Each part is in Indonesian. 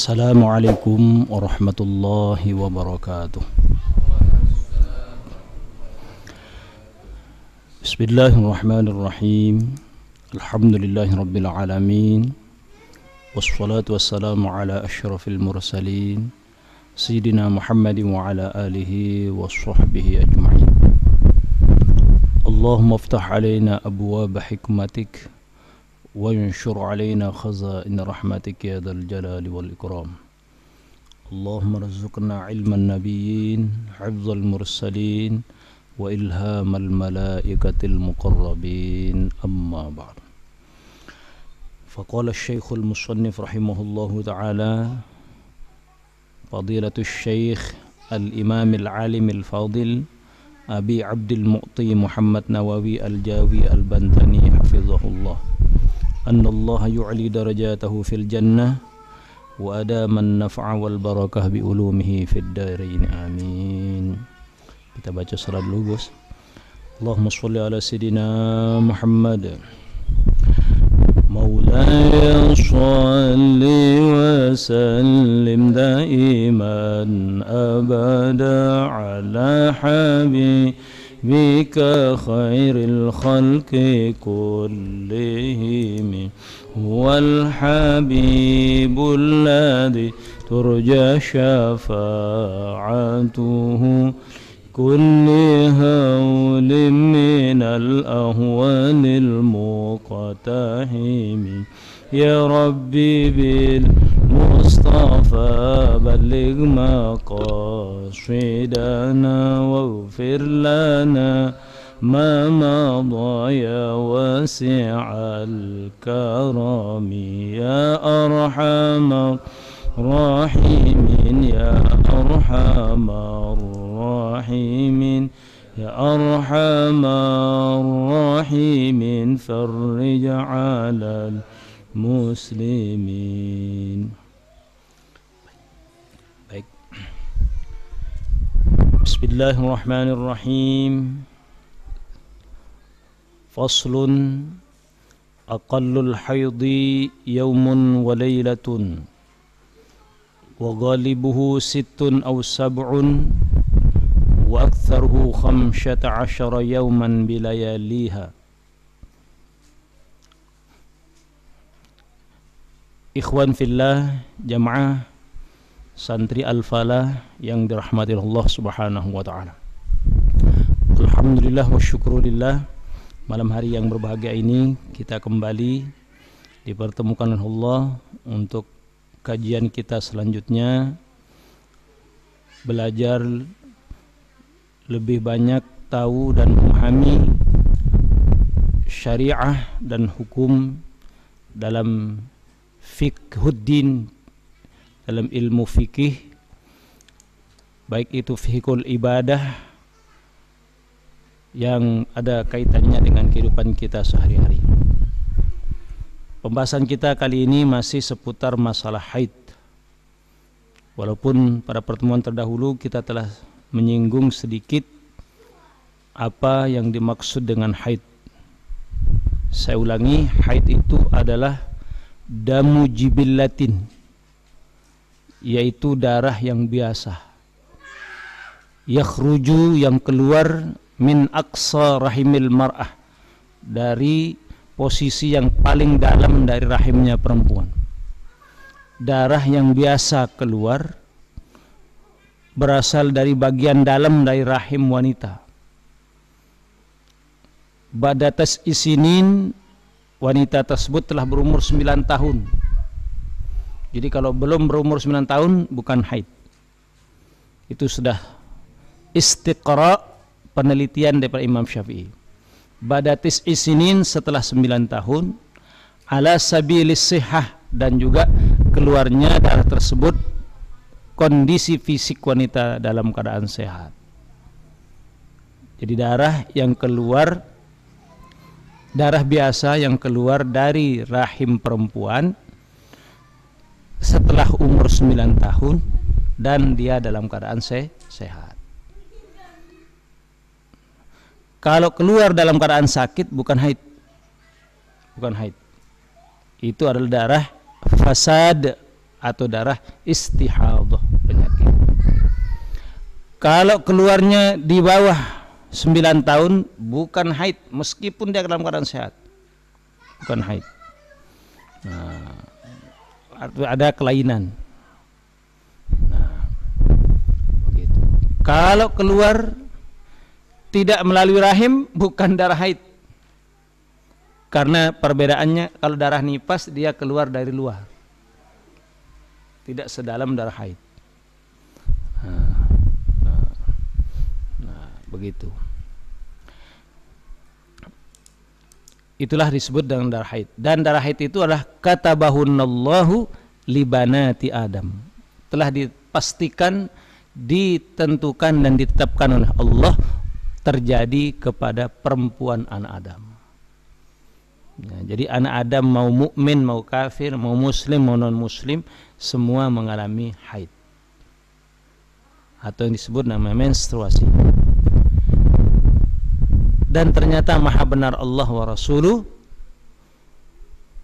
Assalamualaikum warahmatullahi wabarakatuh. Bismillahirrahmanirrahim. Alhamdulillahi rabbil alamin. Wassalatu wassalamu ala asyrafil mursalin Sayyidina Muhammadin wa ala alihi wa sahbihi ajma'in. Allahumma aftah alaina abwaab hikmatik وانشر علينا خزائن رحمتك يا ذا الجلال والإكرام. اللهم ارزقنا علم النبيين حفظ المرسلين وإلهام الملائكة المقربين. أما بعد، فقال الشيخ المصنف رحمه الله تعالى فضيلة الشيخ الإمام العالم الفاضل أبي عبد المعطي محمد نووي الجاوي البنتني حفظه الله أن الله يعلي درجاته في الجنة وأدام النفع والبركة بعلومه في الدارين آمين. Kita baca salat dulu, Bos. Allahumma sholli ala sayyidina Muhammad. مولاي صل وسلم دائما أبدا على حبيبك خير الخلق كلهم هو الحبيب الذي ترجى شفاعته كل هول من الأهوال المقتحم يا ربي بالمصطفى بلغ مقاصدنا واغفر لنا ما مضى يا واسع الكرم يا أرحم الراحمين يا أرحم الراحمين يا أرحم الراحمين فرج على المسلمين. Baik. Bismillahirrahmanirrahim. Faslun aqallul haidhi yawmun wa laylatun wa ghalibuhu sittun aw sab'un wa aktharuhu 15 yawman bilayaliha. Ikhwan fillah, jamaah santri al-falah yang dirahmati Allah subhanahu wa ta'ala. Alhamdulillah wa syukurillah, malam hari yang berbahagia ini kita kembali dipertemukan oleh Allah untuk kajian kita selanjutnya, belajar lebih banyak tahu dan memahami syariah dan hukum dalam fiqhuddin, dalam ilmu fikih, baik itu fikihul ibadah yang ada kaitannya dengan kehidupan kita sehari-hari. Pembahasan kita kali ini masih seputar masalah haid. Walaupun pada pertemuan terdahulu kita telah menyinggung sedikit apa yang dimaksud dengan haid. Saya ulangi, haid itu adalah damu jibillatin, yaitu darah yang biasa, yakhruju, yang keluar, min aqsa rahimil mar'ah, dari posisi yang paling dalam dari rahimnya perempuan. Darah yang biasa keluar berasal dari bagian dalam dari rahim wanita. Badatas isinin, wanita tersebut telah berumur 9 tahun. Jadi kalau belum berumur 9 tahun bukan haid. Itu sudah istiqra, penelitian daripada Imam Syafi'i. Badatis isinin, setelah 9 tahun, ala sabilis sihah, dan juga keluarnya darah tersebut kondisi fisik wanita dalam keadaan sehat. Jadi darah yang keluar, darah biasa yang keluar dari rahim perempuan setelah umur 9 tahun dan dia dalam keadaan sehat. Kalau keluar dalam keadaan sakit bukan haid. Bukan haid. Itu adalah darah fasad atau darah istihadhah, penyakit. Kalau keluarnya di bawah 9 tahun bukan haid, meskipun dia dalam keadaan sehat, bukan haid. Ada kelainan. Begitu. Kalau keluar tidak melalui rahim bukan darah haid, karena perbedaannya kalau darah nifas dia keluar dari luar, tidak sedalam darah haid. Begitu. Itulah disebut dengan darah haid. Dan darah haid itu adalah katabahunallahu libanati Adam. Telah dipastikan, ditentukan dan ditetapkan oleh Allah terjadi kepada perempuan anak Adam. Jadi anak Adam mau mukmin, mau kafir, mau muslim, mau non muslim, semua mengalami haid, atau yang disebut nama menstruasi. Dan ternyata maha benar Allah wa Rasuluh,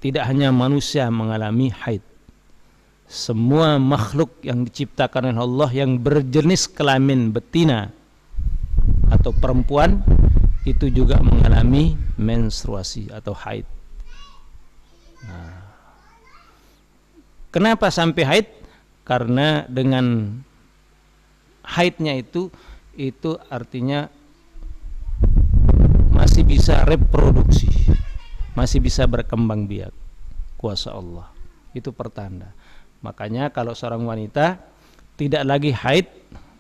tidak hanya manusia mengalami haid, semua makhluk yang diciptakan oleh Allah yang berjenis kelamin betina atau perempuan itu juga mengalami menstruasi atau haid. Kenapa sampai haid? Karena dengan haidnya itu artinya masih bisa reproduksi, masih bisa berkembang biak, kuasa Allah. Itu pertanda. Makanya kalau seorang wanita tidak lagi haid,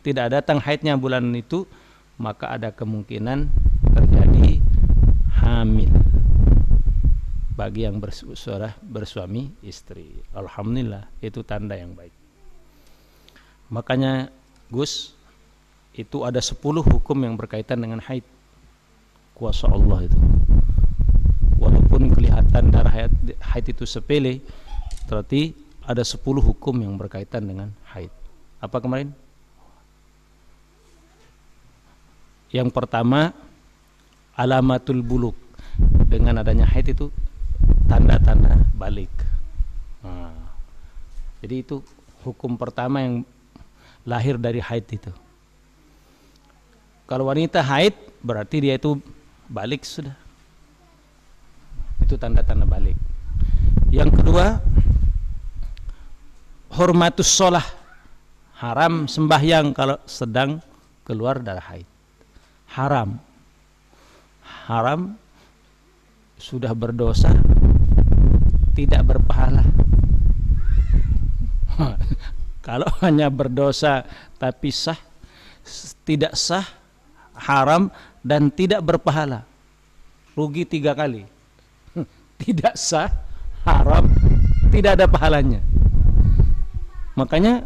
tidak datang haidnya bulan itu, maka ada kemungkinan terjadi hamil bagi yang bersuami istri. Alhamdulillah, itu tanda yang baik. Makanya Gus, itu ada 10 hukum yang berkaitan dengan haid, kuasa Allah itu. Walaupun kelihatan darah haid itu sepele, berarti ada 10 hukum yang berkaitan dengan haid. Apa kemarin? Yang pertama, alamatul buluk. Dengan adanya haid itu tanda-tanda balik. Jadi itu hukum pertama yang lahir dari haid itu. Kalau wanita haid berarti dia itu balik sudah. Itu tanda-tanda balik. Yang kedua, hormatus sholah, haram sembahyang kalau sedang keluar darah haid. Haram, sudah berdosa, tidak berpahala. Kalau hanya berdosa tapi sah, tidak sah, haram dan tidak berpahala, rugi 3 kali. Tidak sah, haram, tidak ada pahalanya. Makanya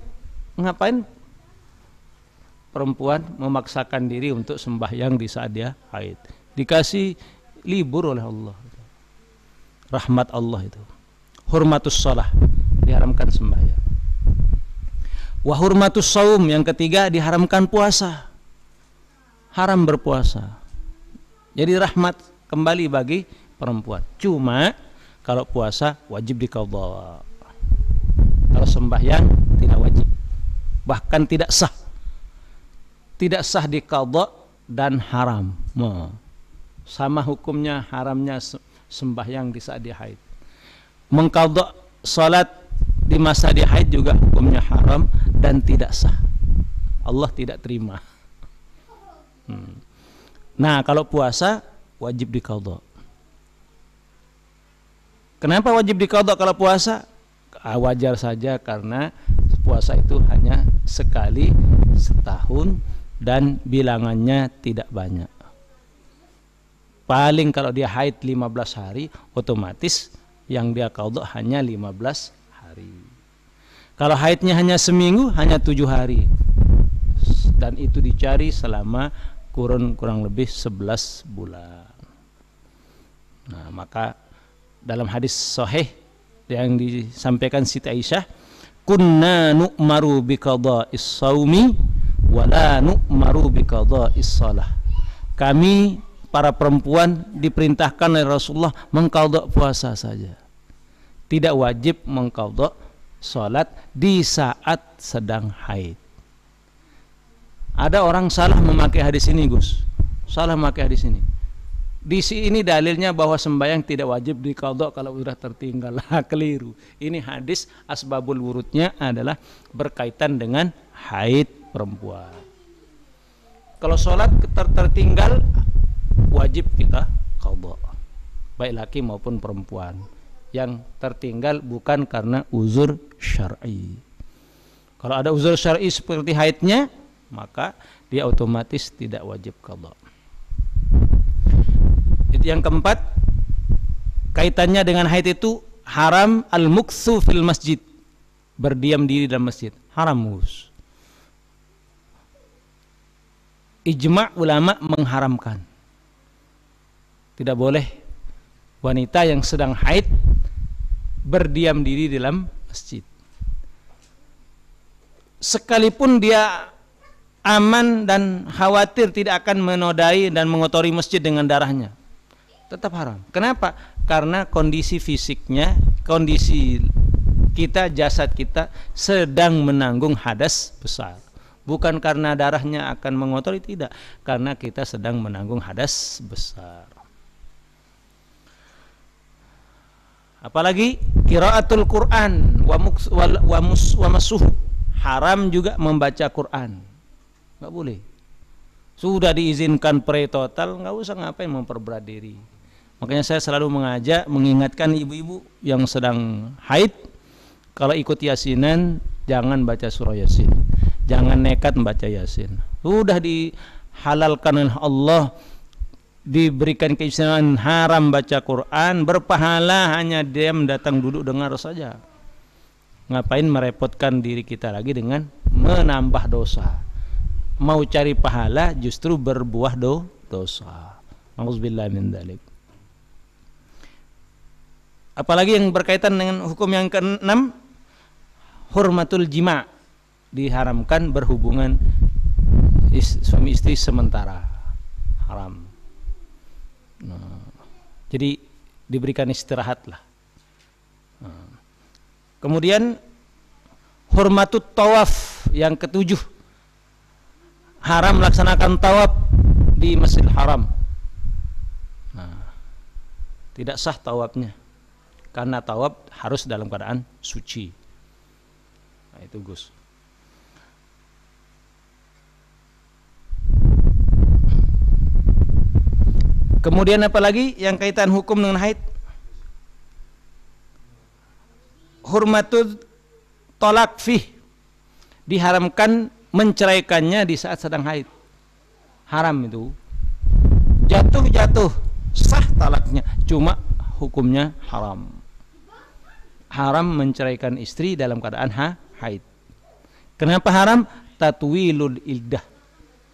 ngapain perempuan memaksakan diri untuk sembahyang di saat dia haid? Dikasih libur oleh Allah, rahmat Allah itu. Hurmatus shalah, diharamkan sembahyang. Wa hurmatus shaum, yang ketiga diharamkan puasa, haram berpuasa. Jadi rahmat kembali bagi perempuan. Cuma kalau puasa wajib diqadha. Kalau sembahyang tidak wajib, bahkan tidak sah. Tidak sah diqadha dan haram. Sama hukumnya haramnya sembahyang di saat dia haid. Mengqadha salat di masa dia haid juga hukumnya haram dan tidak sah. Allah tidak terima. Nah, kalau puasa wajib diqadha. Kenapa wajib diqadha kalau puasa? Wajar saja karena puasa itu hanya sekali setahun dan bilangannya tidak banyak. Paling kalau dia haid 15 hari, otomatis yang dia qadha hanya 15 hari. Kalau haidnya hanya seminggu, hanya 7 hari. Dan itu dicari selama kurang lebih 11 bulan. Nah, maka dalam hadis sahih yang disampaikan Siti Aisyah, kunna nu'maru biqadha'is shaumi wa la nu'maru biqadha'is shalah. Kami para perempuan diperintahkan oleh Rasulullah mengqadha puasa saja, tidak wajib mengqadha sholat di saat sedang haid. Ada orang salah memakai hadis ini, Gus. Salah memakai hadis ini. Di sini dalilnya bahwa sembahyang tidak wajib diqadha kalau sudah tertinggal. Keliru. Ini hadis asbabul wurudnya adalah berkaitan dengan haid perempuan. Kalau sholat tertinggal wajib kita qadha, baik laki maupun perempuan. Yang tertinggal bukan karena uzur syar'i. Kalau ada uzur syar'i seperti haidnya, maka dia otomatis tidak wajib qadha. Yang keempat, kaitannya dengan haid itu haram al-muktsu fil masjid, berdiam diri dalam masjid. Haram, Gus. Ijma' ulama mengharamkan. Tidak boleh wanita yang sedang haid berdiam diri dalam masjid. Sekalipun dia aman dan khawatir tidak akan menodai dan mengotori masjid dengan darahnya, tetap haram. Kenapa? Karena kondisi fisiknya, kondisi kita, jasad kita sedang menanggung hadas besar. Bukan karena darahnya akan mengotori, tidak. Karena kita sedang menanggung hadas besar. Apalagi qiraatul Quran wa masuh. Haram juga membaca Quran. Enggak boleh. Sudah diizinkan pre total, enggak usah ngapain memperberat diri. Makanya saya selalu mengingatkan ibu-ibu yang sedang haid, kalau ikut yasinan jangan baca surah Yasin. Jangan nekat membaca Yasin. Sudah dihalalkan oleh Allah, diberikan keistimewaan haram baca Quran, berpahala hanya diam datang duduk dengar saja. Ngapain merepotkan diri kita lagi dengan menambah dosa? Mau cari pahala justru berbuah dosa. Auzubillahi min dzalik. Apalagi yang berkaitan dengan hukum yang keenam, hurmatul jima', diharamkan berhubungan suami istri sementara, haram. Nah, jadi diberikan istirahat lah. Nah, kemudian hurmatut tawaf yang ketujuh, haram melaksanakan tawaf di Masjidil Haram. Nah, tidak sah tawafnya karena tawaf harus dalam keadaan suci. Nah, itu Gus. Kemudian apalagi yang kaitan hukum dengan haid? Hurmatul tolak fih, diharamkan menceraikannya di saat sedang haid. Haram itu. Jatuh sah talaknya, cuma hukumnya haram. Haram menceraikan istri dalam keadaan haid. Kenapa haram? Tatwilul iddah,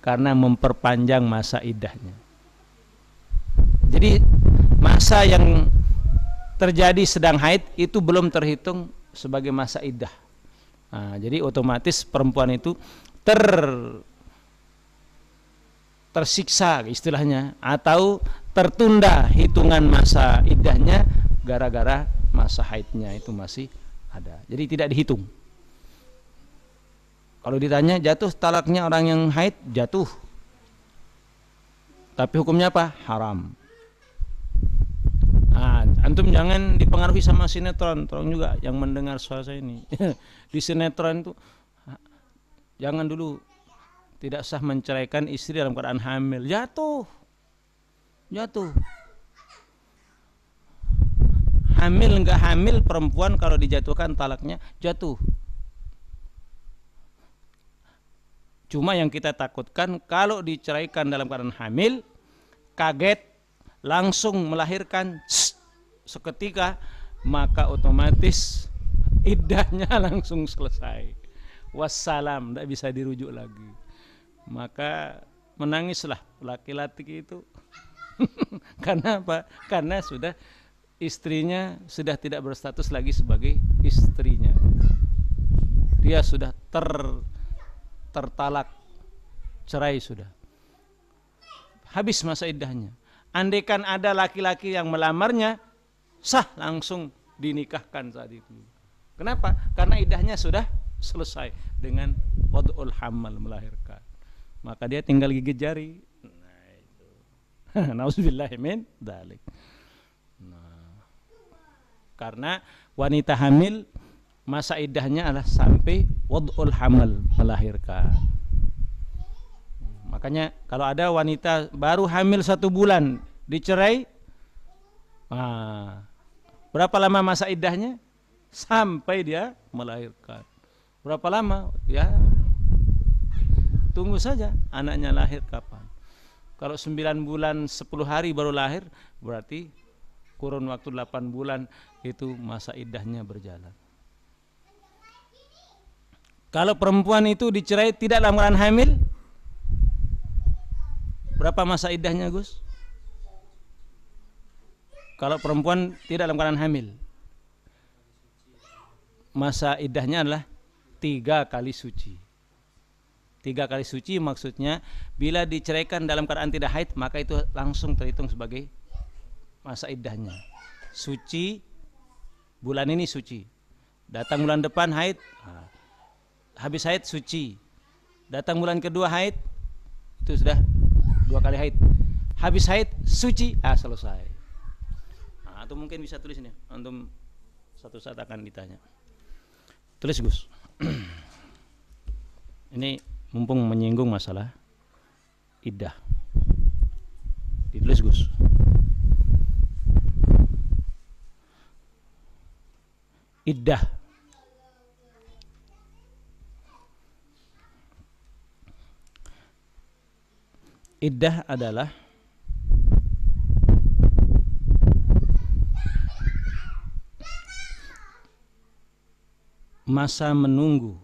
karena memperpanjang masa iddahnya. Jadi masa yang terjadi sedang haid itu belum terhitung sebagai masa iddah. Nah, jadi otomatis perempuan itu tersiksa istilahnya, atau tertunda hitungan masa iddahnya gara-gara masa haidnya itu masih ada. Jadi tidak dihitung. Kalau ditanya jatuh talaknya orang yang haid, jatuh. Tapi hukumnya apa? Haram. Antum jangan dipengaruhi sama sinetron. Tolong juga yang mendengar suara saya ini. Di sinetron itu jangan dulu, tidak sah menceraikan istri dalam keadaan hamil. Jatuh. Hamil enggak hamil, perempuan kalau dijatuhkan talaknya jatuh. Cuma yang kita takutkan kalau diceraikan dalam keadaan hamil, kaget langsung melahirkan seketika, maka otomatis iddahnya langsung selesai. Wassalam, tidak bisa dirujuk lagi. Maka menangislah laki-laki itu. Karena apa? Karena sudah istrinya sudah tidak berstatus lagi sebagai istrinya. Dia sudah tertalak, cerai sudah. Habis masa iddahnya. Andaikan ada laki-laki yang melamarnya, sah langsung dinikahkan saat itu. Kenapa? Karena iddahnya sudah selesai dengan wad'ul hamal, melahirkan. Maka dia tinggal gigit jari. Nah itu. Nauzubillah min dzalik. Nah, karena wanita hamil masa iddahnya adalah sampai wad'ul hamal, melahirkan. Makanya kalau ada wanita baru hamil 1 bulan dicerai, berapa lama masa iddahnya? Sampai dia melahirkan. Berapa lama? Ya, tunggu saja anaknya lahir kapan. Kalau 9 bulan 10 hari baru lahir, berarti kurun waktu 8 bulan itu masa iddahnya berjalan. Kalau perempuan itu dicerai tidak dalam keadaan hamil, berapa masa iddahnya, Gus? Kalau perempuan tidak dalam keadaan hamil, masa iddahnya adalah 3 kali suci. 3 kali suci maksudnya bila diceraikan dalam keadaan tidak haid, maka itu langsung terhitung sebagai masa iddahnya. Suci, bulan ini suci. Datang bulan depan haid, habis haid suci. Datang bulan kedua haid, itu sudah 2 kali haid. Habis haid suci, selesai. Atau mungkin bisa tulis ini, antum satu saat akan ditanya. Tulis, Gus. Ini mumpung menyinggung masalah iddah. Ditulis, Gus. Iddah. Iddah adalah masa menunggu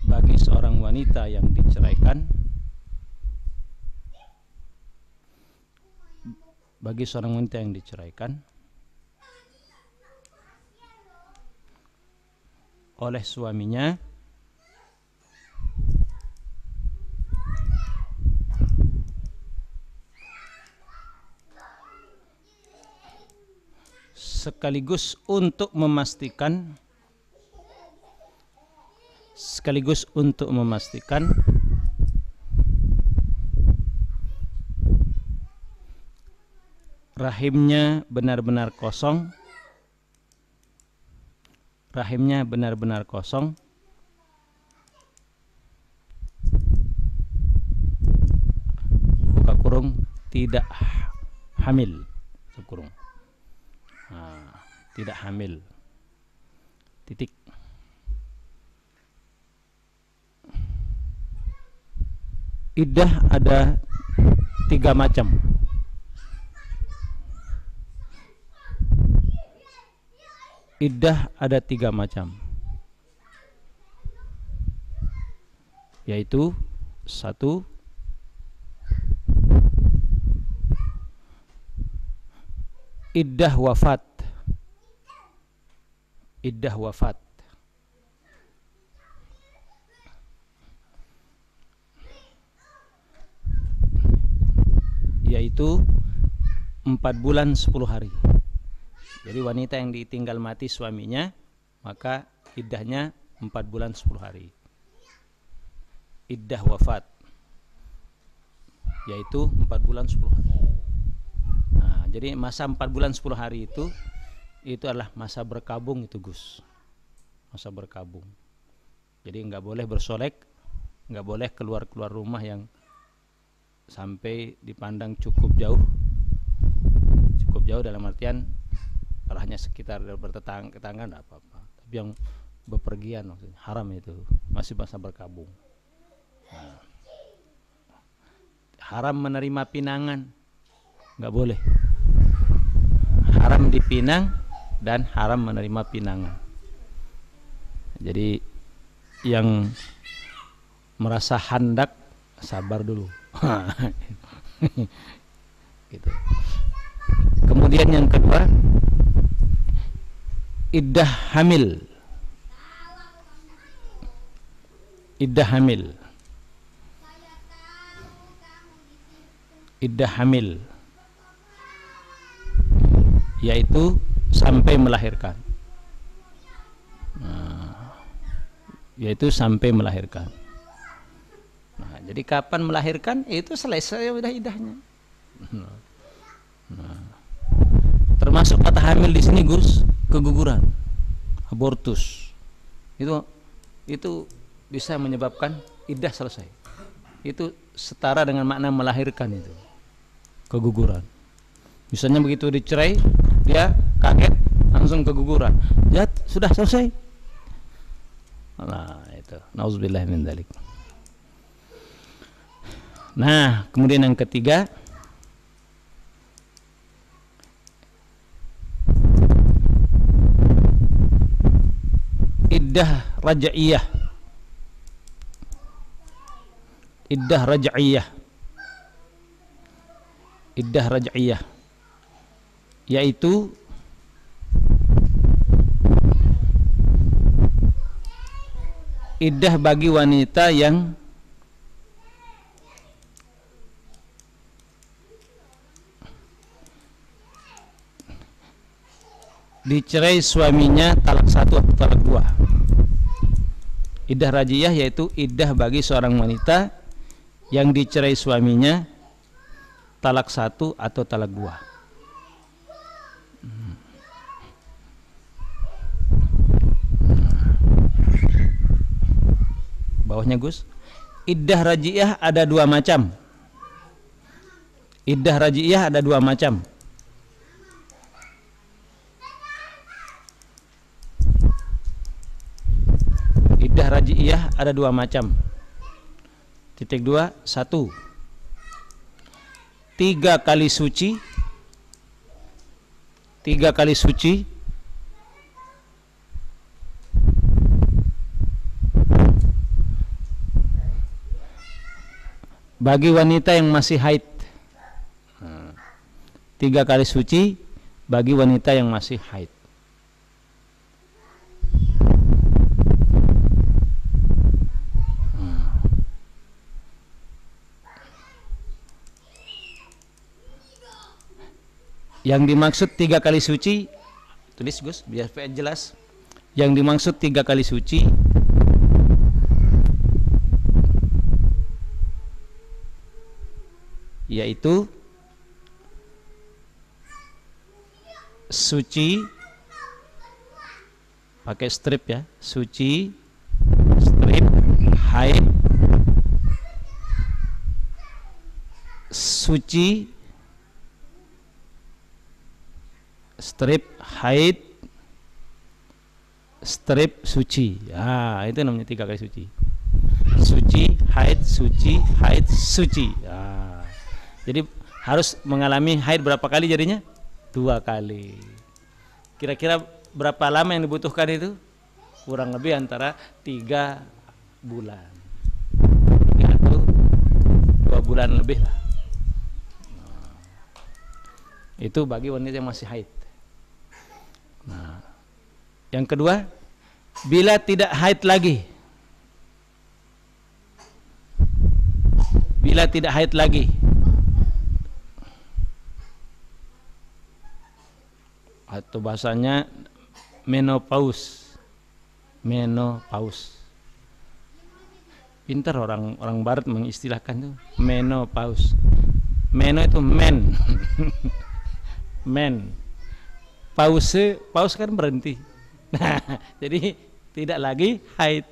bagi seorang wanita yang diceraikan, oleh suaminya sekaligus untuk memastikan rahimnya benar-benar kosong, buka kurung, tidak hamil, kurung. Tidak hamil, titik. Iddah ada 3 macam. Iddah ada 3 macam, yaitu 1, iddah wafat. Yaitu 4 bulan 10 hari. Jadi wanita yang ditinggal mati suaminya, maka iddahnya 4 bulan 10 hari. Iddah wafat, yaitu 4 bulan 10 hari. Nah, jadi masa 4 bulan 10 hari itu adalah masa berkabung itu, Gus. Masa berkabung. Jadi nggak boleh bersolek, nggak boleh keluar rumah yang sampai dipandang cukup jauh dalam artian kalau hanya sekitar bertetangga enggak apa-apa, tapi yang bepergian maksudnya haram, itu masih masa berkabung. Nah, haram menerima pinangan, nggak boleh. Haram dipinang dan haram menerima pinangan. Jadi yang merasa handak sabar dulu. Gitu. Kemudian yang kedua, iddah hamil. iddah hamil, yaitu sampai melahirkan. Yaitu sampai melahirkan. Nah, jadi kapan melahirkan itu selesai udah iddahnya. Termasuk kata hamil di sini Gus, keguguran, abortus. Itu bisa menyebabkan iddah selesai. Itu setara dengan makna melahirkan itu. Keguguran. Misalnya begitu dicerai, dia kaget langsung keguguran. Ya sudah selesai. Nah, itu. Nauzubillah min dzalik. Nah, kemudian yang ketiga, iddah raj'iyah. Iddah raj'iyah. Iddah raj'iyah yaitu iddah bagi wanita yang dicerai suaminya talak 1 atau talak 2. Iddah raj'iyah yaitu iddah bagi seorang wanita yang dicerai suaminya talak 1 atau talak 2. Bawahnya Gus, iddah raj'iyah ada 2 macam. Iddah raj'iyah ada 2 macam. Iddah raj'iyah ada 2 macam. Titik 2, 1, 3 kali suci. 3 kali suci bagi wanita yang masih haid. 3 kali suci bagi wanita yang masih haid. Yang dimaksud 3 kali suci, tulis Gus biar jelas. Yang dimaksud 3 kali suci yaitu suci pakai strip ya, suci, strip, haid, suci, strip, haid, strip, suci. Ah, itu namanya 3 kali suci. Suci, haid, suci, haid, suci. Ah. Jadi harus mengalami haid berapa kali jadinya? 2 kali. Kira-kira berapa lama yang dibutuhkan itu? Kurang lebih antara 3 bulan. 3 atau 2 bulan lebih lah. Nah, itu bagi wanita yang masih haid. Nah, yang kedua, bila tidak haid lagi. Bila tidak haid lagi. Atau bahasanya menopause. Menopause. Pintar orang barat mengistilahkan itu menopause. Meno itu men. Men. Pause kan berhenti. Nah, jadi tidak lagi haid.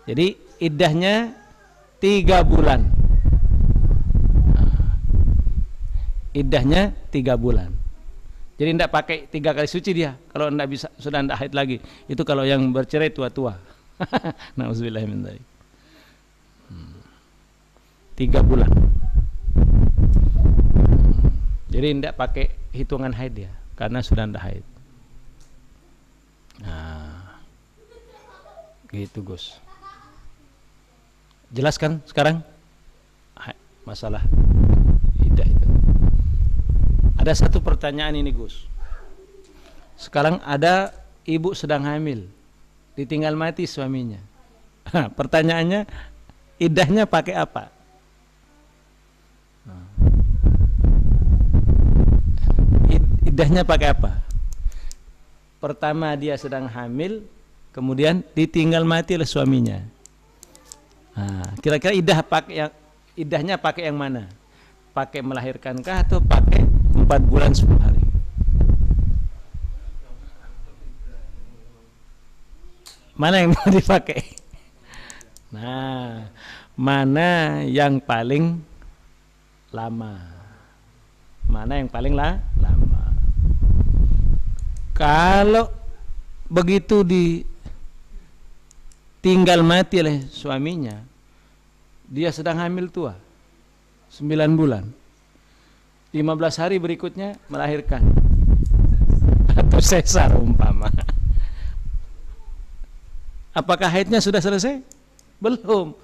Jadi iddahnya 3 bulan. Iddahnya 3 bulan. Jadi tidak pakai 3 kali suci dia. Kalau tidak bisa, sudah tidak haid lagi. Itu kalau yang bercerai tua-tua. Nauzubillah min dzalik. 3 bulan. Jadi tidak pakai hitungan haid dia, karena sudah tidak haid. Nah, gitu Gus. Jelaskan sekarang masalah iddah itu. Ada satu pertanyaan ini Gus. Sekarang ada ibu sedang hamil, ditinggal mati suaminya. Pertanyaannya, iddahnya pakai apa? Iddahnya pakai apa? Pertama dia sedang hamil, kemudian ditinggal mati oleh suaminya. Nah, kira-kira iddahnya pakai yang mana? Pakai melahirkankah atau pakai 4 bulan 10 hari? Mana yang mau dipakai? Nah, mana yang paling lama? Mana yang paling lama? Kalau begitu ditinggal mati oleh suaminya, dia sedang hamil tua 9 bulan, 15 hari berikutnya melahirkan atau sesar umpama, apakah haidnya sudah selesai? Belum.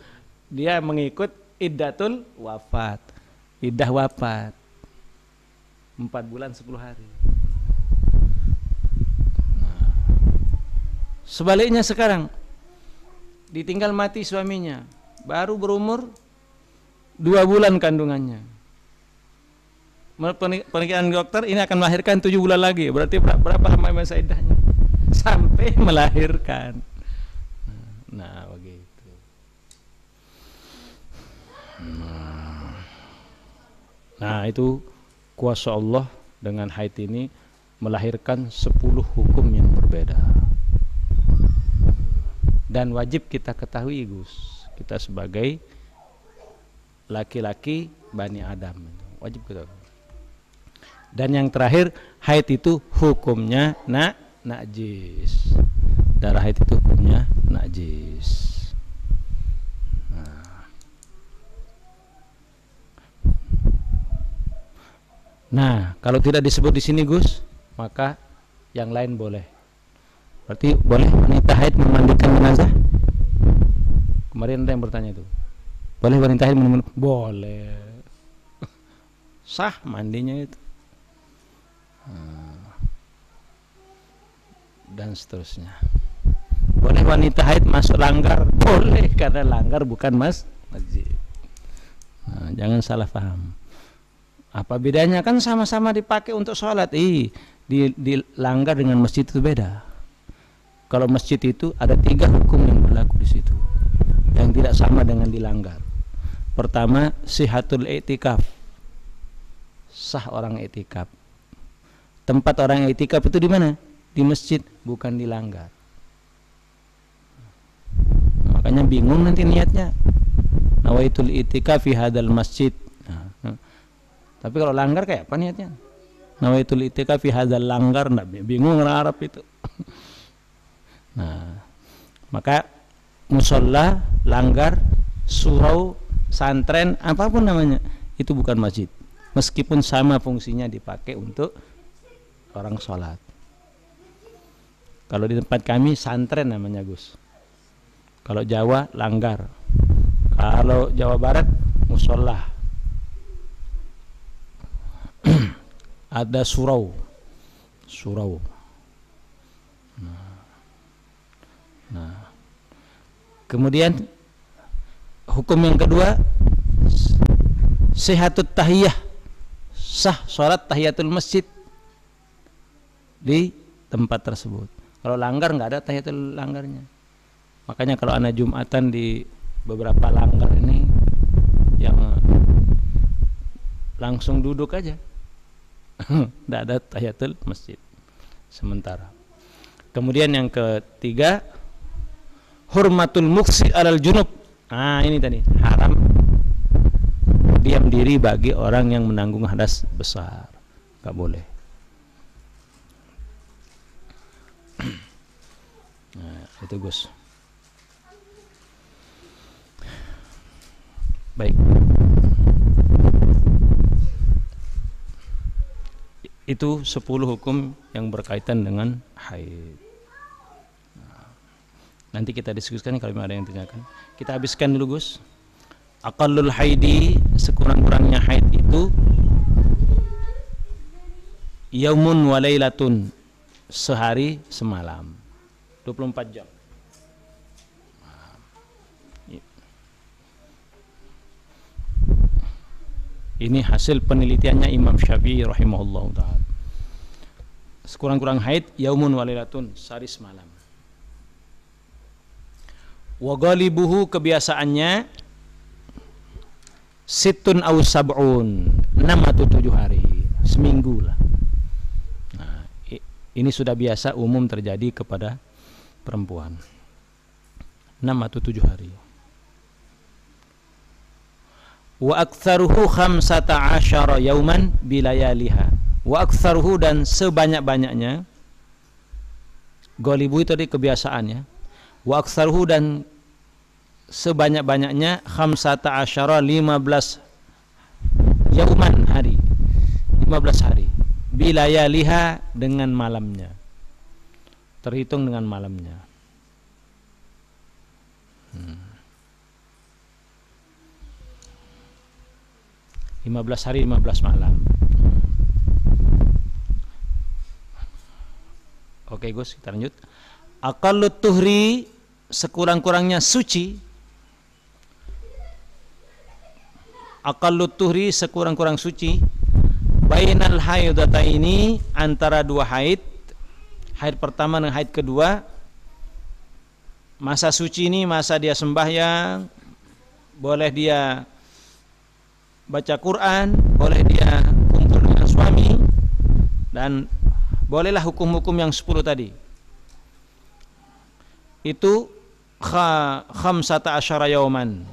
Dia mengikut iddatul wafat, iddah wafat 4 bulan 10 hari. Nah, sebaliknya sekarang ditinggal mati suaminya, baru berumur 2 bulan kandungannya. Pernikahan dokter ini akan melahirkan 7 bulan lagi. Berarti berapa lama masa iddahnya? Sampai melahirkan. Nah, begitu. Nah, itu kuasa Allah dengan haid ini melahirkan 10 hukum yang berbeda. Dan wajib kita ketahui, Gus, kita sebagai laki-laki Bani Adam wajib kita. Dan yang terakhir, haid itu hukumnya najis. Darah haid itu hukumnya najis. Nah, kalau tidak disebut di sini, Gus, maka yang lain boleh. Berarti boleh wanita haid memandikan jenazah? Kemarin ada yang bertanya itu. Boleh wanita haid memandikan? Boleh. Sah mandinya itu. Dan seterusnya. Boleh wanita haid masuk langgar? Boleh, karena langgar bukan masjid. Nah, jangan salah paham. Apa bedanya? Kan sama-sama dipakai untuk sholat. Di langgar dengan masjid itu beda. Kalau masjid itu ada 3 hukum yang berlaku di situ, yang tidak sama dengan di langgar. Pertama, sihatul i'tikaf, sah orang i'tikaf. Tempat orang i'tikaf itu di mana? Di masjid, bukan di langgar. Makanya bingung nanti niatnya. Nawaitul i'tikaf fi hadzal masjid. Tapi kalau langgar kayak apa niatnya? Nawaitul i'tikaf fi hadzal langgar, bingung orang Arab itu. Nah, maka musola, langgar, surau, santren, apapun namanya, itu bukan masjid. Meskipun sama fungsinya dipakai untuk orang sholat. Kalau di tempat kami santren namanya, Gus. Kalau Jawa langgar. Kalau Jawa Barat musola. Ada surau. Nah, kemudian hukum yang kedua, sihatut tahiyah, sah sholat tahiyatul masjid di tempat tersebut. Kalau langgar nggak ada tahiyatul langgarnya. Makanya kalau anak Jumatan di beberapa langgar ini yang langsung duduk aja, nggak ada tahiyatul masjid sementara. Kemudian yang ketiga, hurmatul muksi alal junub. Ini tadi, haram diam diri bagi orang yang menanggung hadas besar, nggak boleh. Nah, itu Gus. Baik. Itu 10 hukum yang berkaitan dengan haid. Nanti kita diskusikan kalau ada yang tanyakan. Kita habiskan dulu, Gus. Aqallul haidi, sekurang-kurangnya haid itu yaumun wa lailatun, sehari semalam, 24 jam. Ini hasil penelitiannya Imam Syafi'i rahimahullah ta'ala. sekurang-kurang haid yaumun walilatun, sehari semalam. Wa ghalibuhu, kebiasaannya situn aw sab'un, 6 atau 7 hari, seminggu lah. Nah, ini sudah biasa umum terjadi kepada perempuan, 6 atau 7 hari. Wa aktsaruhu 15 yauman bilayaliha. Wa aktsaruhu, dan sebanyak-banyaknya, ghalibu itu tadi kebiasaannya. Wa aktsaruhu, dan sebanyak-banyaknya 15 yauman, hari, 15 hari, bilayaliha, dengan malamnya, terhitung dengan malamnya. 15 hari 15 malam. Oke Gus, kita lanjut. Aqallut tuhri, sekurang-kurangnya suci. Aqallut tuhri, sekurang-kurang suci. Bainal haidataini, antara dua haid. Haid pertama dan haid kedua. Masa suci ini masa dia sembahyang, boleh dia baca Quran, boleh dia kumpul dengan suami, dan bolehlah hukum-hukum yang 10 tadi. Itu 15 yauman,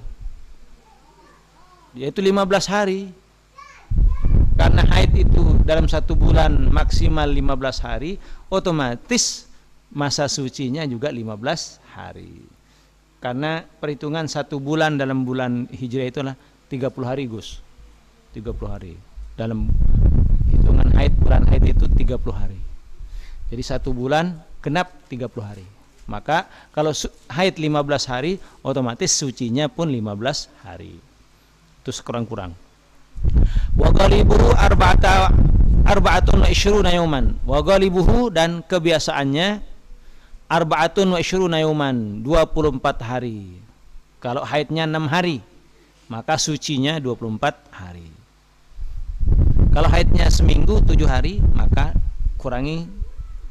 yaitu 15 hari. Karena haid itu dalam 1 bulan maksimal 15 hari, otomatis masa sucinya juga 15 hari. Karena perhitungan 1 bulan dalam bulan Hijriah itulah 30 hari Gus, 30 hari. Dalam hitungan haid, bulan haid itu 30 hari. Jadi 1 bulan genap 30 hari. Maka kalau haid 15 hari, otomatis sucinya pun 15 hari. Itu sekurang-kurang. Wa ghalibuhu arba'atun wa ishruna yauman. Wa ghalibuhu, dan kebiasaannya arba'atun wa ishruna yauman, 24 hari. Kalau haidnya 6 hari, maka sucinya 24 hari. Kalau haidnya seminggu 7 hari, maka kurangi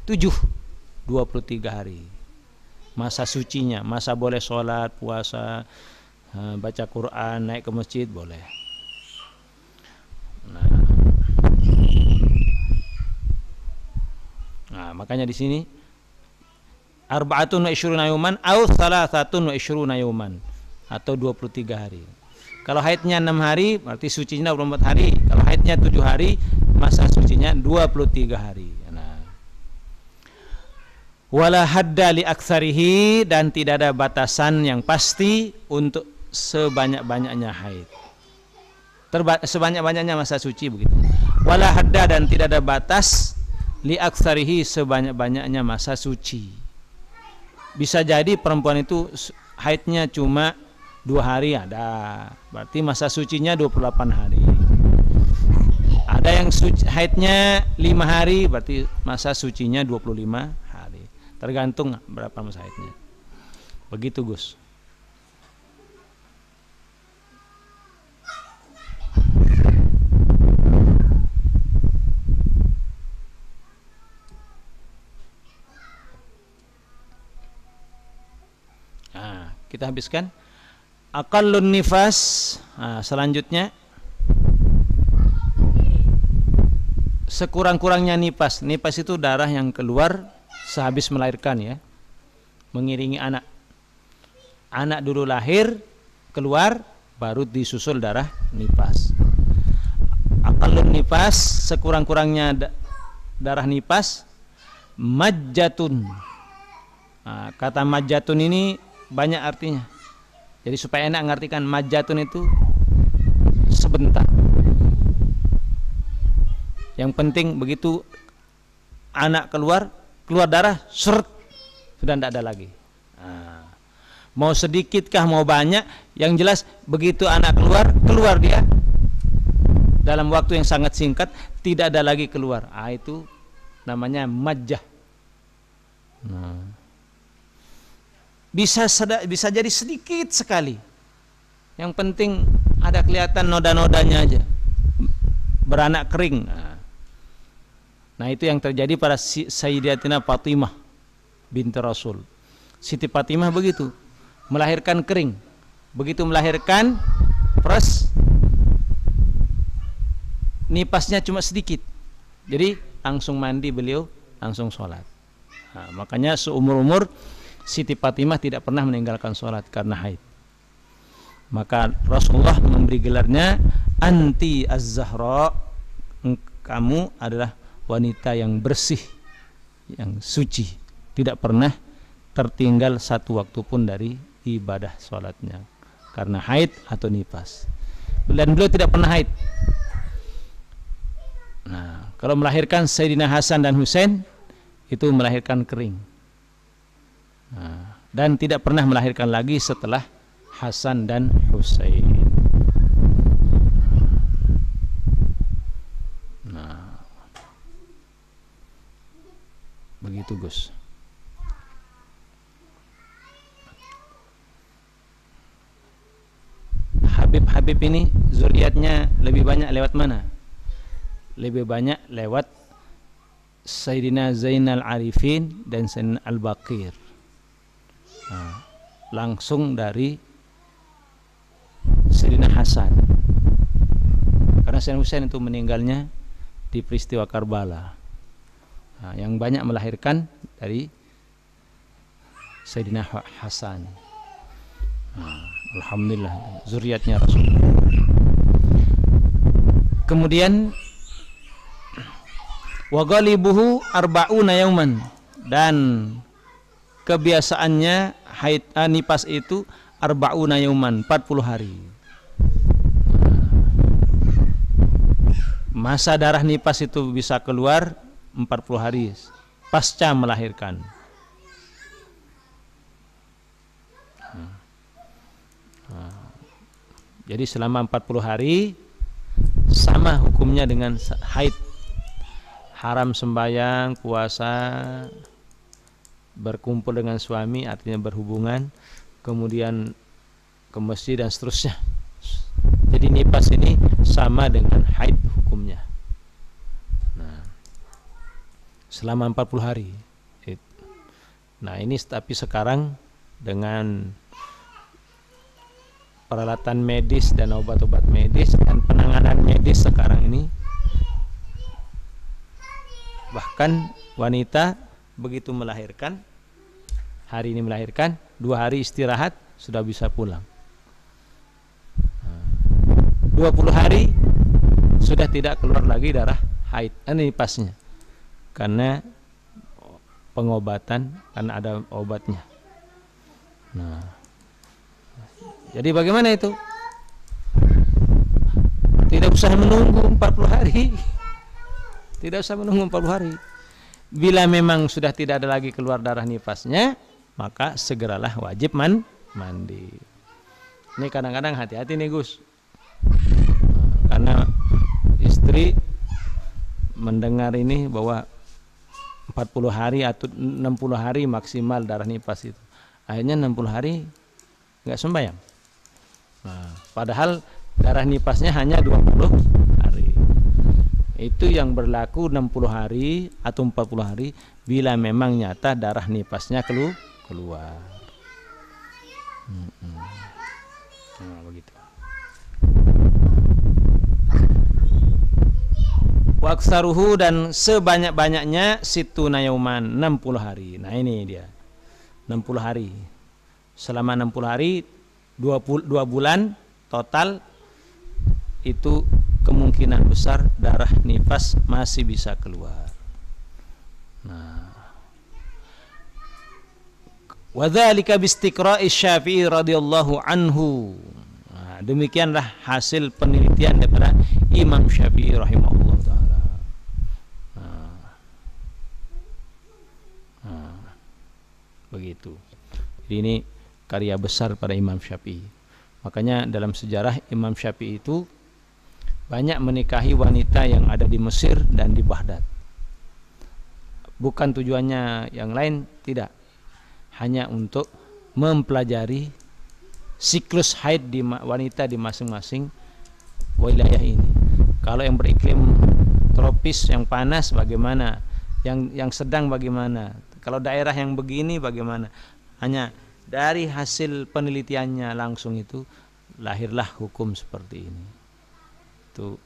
7, 23 hari. Masa sucinya, masa boleh sholat, puasa, baca Quran, naik ke masjid boleh. Nah, makanya di sini arba'atun wa ishruna yauman au salasatun wa ishruna yauman, atau 23 hari. Kalau haidnya 6 hari berarti sucinya 24 hari. Kalau haidnya 7 hari, masa sucinya 23 hari. Nah, wala hadda li aktsarihi, dan tidak ada batasan yang pasti untuk sebanyak-banyaknya haid. Sebanyak-banyaknya masa suci begitu. Wala hadda, dan tidak ada batas li aktsarihi, sebanyak-banyaknya masa suci. Bisa jadi perempuan itu haidnya cuma 2 hari, ada, berarti masa sucinya 28 hari. Ada yang haidnya 5 hari, berarti masa sucinya 25 hari. Tergantung berapa masa haidnya. Begitu Gus. Nah, kita habiskan. Aqallun nifas. Nah, selanjutnya sekurang-kurangnya nifas. Nifas itu darah yang keluar sehabis melahirkan ya, mengiringi anak. Anak dulu lahir, keluar, baru disusul darah nifas. Aqallun nifas, sekurang-kurangnya darah nifas, majjatun. Nah, kata majjatun ini banyak artinya. Jadi supaya enak mengartikan, majjatun itu sebentar. Yang penting begitu anak keluar darah, seret, sudah tidak ada lagi. Nah, mau sedikitkah mau banyak, yang jelas begitu anak keluar dia dalam waktu yang sangat singkat, tidak ada lagi keluar. Itu namanya majjah. Nah, bisa jadi sedikit sekali, yang penting ada kelihatan noda-nodanya aja, beranak kering. Nah, itu yang terjadi pada Sayyidatina Fatimah binti Rasul. Siti Fatimah begitu, melahirkan kering. Begitu melahirkan, pres nipasnya cuma sedikit. Jadi langsung mandi beliau, langsung sholat. Nah, makanya seumur-umur Siti Fatimah tidak pernah meninggalkan sholat karena haid. Maka Rasulullah memberi gelarnya Anti Az-Zahra, kamu adalah wanita yang bersih, yang suci, tidak pernah tertinggal satu waktu pun dari ibadah sholatnya karena haid atau nifas. Dan beliau tidak pernah haid. Nah, kalau melahirkan Sayyidina Hasan dan Husain itu melahirkan kering. Nah, dan tidak pernah melahirkan lagi setelah Hasan dan Husain. Nah, begitu Gus. Habib ini zuriatnya lebih banyak lewat mana? Lebih banyak lewat Sayyidina Zainal Arifin dan Sayyidina Al-Baqir. Nah, langsung dari Sayyidina Hasan, karena Sayyidina Husain itu meninggalnya di peristiwa Karbala. Nah, yang banyak melahirkan dari Sayyidina Hasan. Nah, alhamdulillah zuriatnya Rasulullah. Kemudian wa ghalibuhu arba'una yauman, dan kebiasaannya haid nifas itu arba'una yauman, 40 hari. Masa darah nifas itu bisa keluar 40 hari pasca melahirkan. Jadi selama 40 hari sama hukumnya dengan haid. Haram sembahyang, puasa, berkumpul dengan suami artinya berhubungan, kemudian ke masjid dan seterusnya. Jadi nifas ini sama dengan haid hukumnya. Nah, selama 40 hari. Nah, ini tapi sekarang dengan peralatan medis dan obat-obat medis dan penanganan medis sekarang ini, bahkan wanita begitu melahirkan, hari ini melahirkan, 2 hari istirahat sudah bisa pulang. 20 hari sudah tidak keluar lagi darah haid, ini pasnya, karena pengobatan, karena ada obatnya. Nah, jadi bagaimana itu? Tidak usah menunggu 40 hari. Tidak usah menunggu 40 hari. Bila memang sudah tidak ada lagi keluar darah nifasnya, maka segeralah wajib mandi. Ini kadang-kadang hati-hati nih Gus. Karena istri mendengar ini bahwa 40 hari atau 60 hari maksimal darah nifas itu. Akhirnya 60 hari enggak sembahyang. Nah, padahal darah nifasnya hanya 20 hari. Itu yang berlaku 60 hari atau 40 hari bila memang nyata darah nifasnya keluar. Nah, begitu. Wa aktsaruhu, dan sebanyak-banyaknya situna yauman, 60 hari. Nah, ini dia. 60 hari. Selama 60 hari 2 bulan total itu kemungkinan besar darah nifas masih bisa keluar. Nah, wa dzalika bi istiqra'i Syafi'i radhiyallahu anhu. Nah, demikianlah hasil penelitian daripada Imam Syafi'i rahimahullah taala. Begitu. Jadi ini karya besar pada Imam Syafi'i. Makanya dalam sejarah Imam Syafi'i itu banyak menikahi wanita yang ada di Mesir dan di Baghdad. Bukan tujuannya yang lain, tidak. Hanya untuk mempelajari siklus haid di wanita di masing-masing wilayah ini. Kalau yang beriklim tropis yang panas bagaimana, yang sedang bagaimana, kalau daerah yang begini bagaimana. Hanya dari hasil penelitiannya langsung itu lahirlah hukum seperti ini. Itu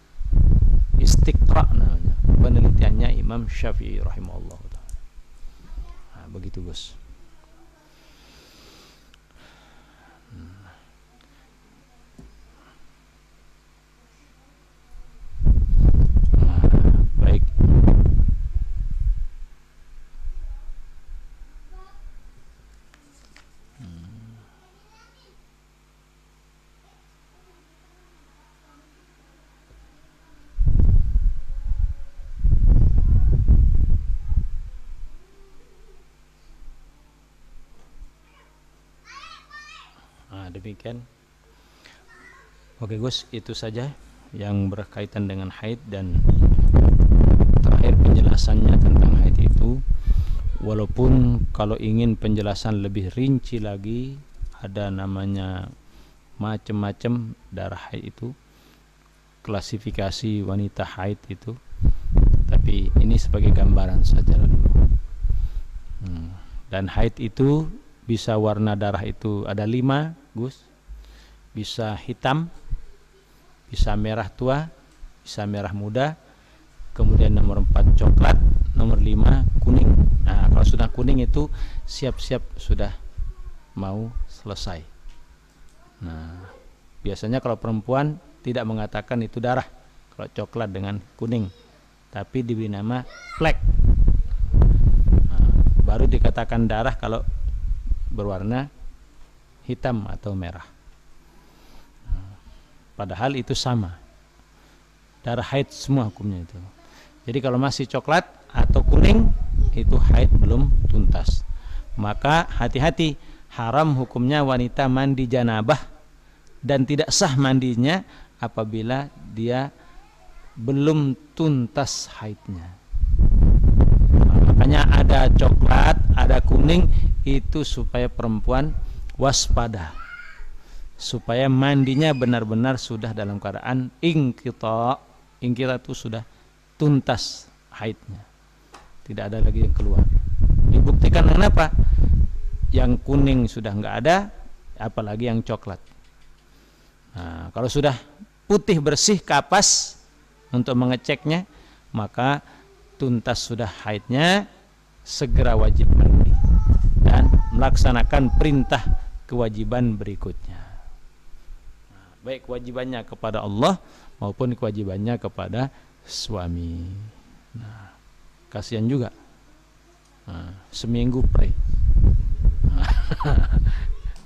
istiqra namanya, penelitiannya Imam Syafi'i rahimahullah ta'ala. Nah, begitu Gus. Baik. Demikian. Oke Gus, itu saja yang berkaitan dengan haid, dan terakhir penjelasannya tentang haid itu. Walaupun kalau ingin penjelasan lebih rinci lagi, ada namanya macam-macam darah haid itu, klasifikasi wanita haid itu, tapi ini sebagai gambaran saja dulu. Dan haid itu bisa warna darah itu ada 5 Gus, bisa hitam, bisa merah tua, bisa merah muda, kemudian nomor 4 coklat, nomor 5 kuning. Nah, kalau sudah kuning itu siap-siap sudah mau selesai. Nah, biasanya kalau perempuan tidak mengatakan itu darah kalau coklat dengan kuning, tapi diberi nama flek. Nah, baru dikatakan darah kalau berwarna hitam atau merah. Padahal itu sama, darah haid semua hukumnya itu. Jadi kalau masih coklat atau kuning itu haid belum tuntas. Maka hati-hati, haram hukumnya wanita mandi janabah dan tidak sah mandinya apabila dia belum tuntas haidnya. Makanya ada coklat, ada kuning, itu supaya perempuan waspada, supaya mandinya benar-benar sudah dalam keadaan ingqita. Ingqita itu sudah tuntas haidnya, tidak ada lagi yang keluar. Dibuktikan kenapa? Yang kuning sudah enggak ada, apalagi yang coklat. Nah, kalau sudah putih bersih kapas untuk mengeceknya, maka tuntas sudah haidnya, segera wajib mandi dan melaksanakan perintah kewajiban berikutnya. Nah, baik kewajibannya kepada Allah maupun kewajibannya kepada suami. Nah, kasihan juga. Nah, seminggu pray.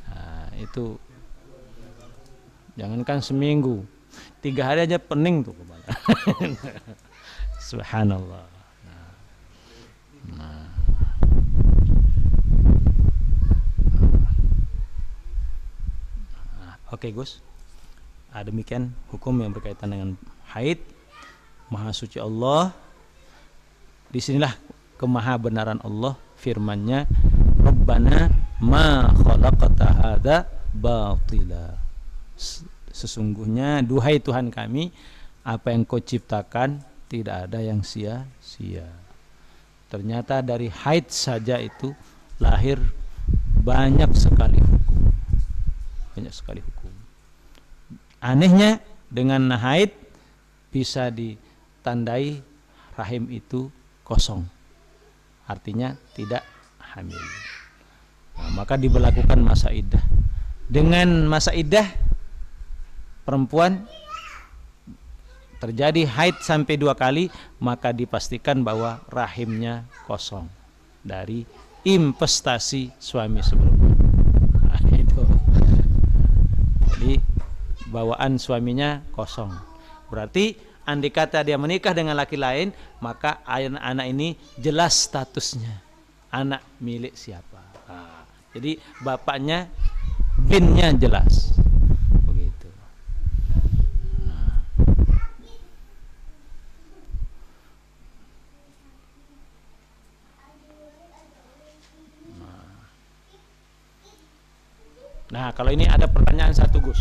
Nah, itu jangankan seminggu, 3 hari aja pening tuh kepala. Subhanallah. Nah. Oke Gus, demikian hukum yang berkaitan dengan haid. Maha suci Allah. Disinilah kemahabenaran Allah, firman-Nya, Rabbana ma khalaqta hadza batila. Sesungguhnya duhai Tuhan kami, apa yang Kau ciptakan tidak ada yang sia-sia. Ternyata dari haid saja itu lahir banyak sekali hukum. Banyak sekali hukum. Anehnya dengan haid bisa ditandai rahim itu kosong, artinya tidak hamil. Nah, maka diberlakukan masa iddah. Dengan masa iddah, perempuan terjadi haid sampai 2 kali, maka dipastikan bahwa rahimnya kosong dari investasi suami sebelumnya. Nah, itu. Jadi bawaan suaminya kosong. Berarti andai kata dia menikah dengan laki lain, maka anak ini jelas statusnya, anak milik siapa. Nah, jadi bapaknya, binnya jelas. Begitu. Nah, kalau ini ada pertanyaan satu Gus.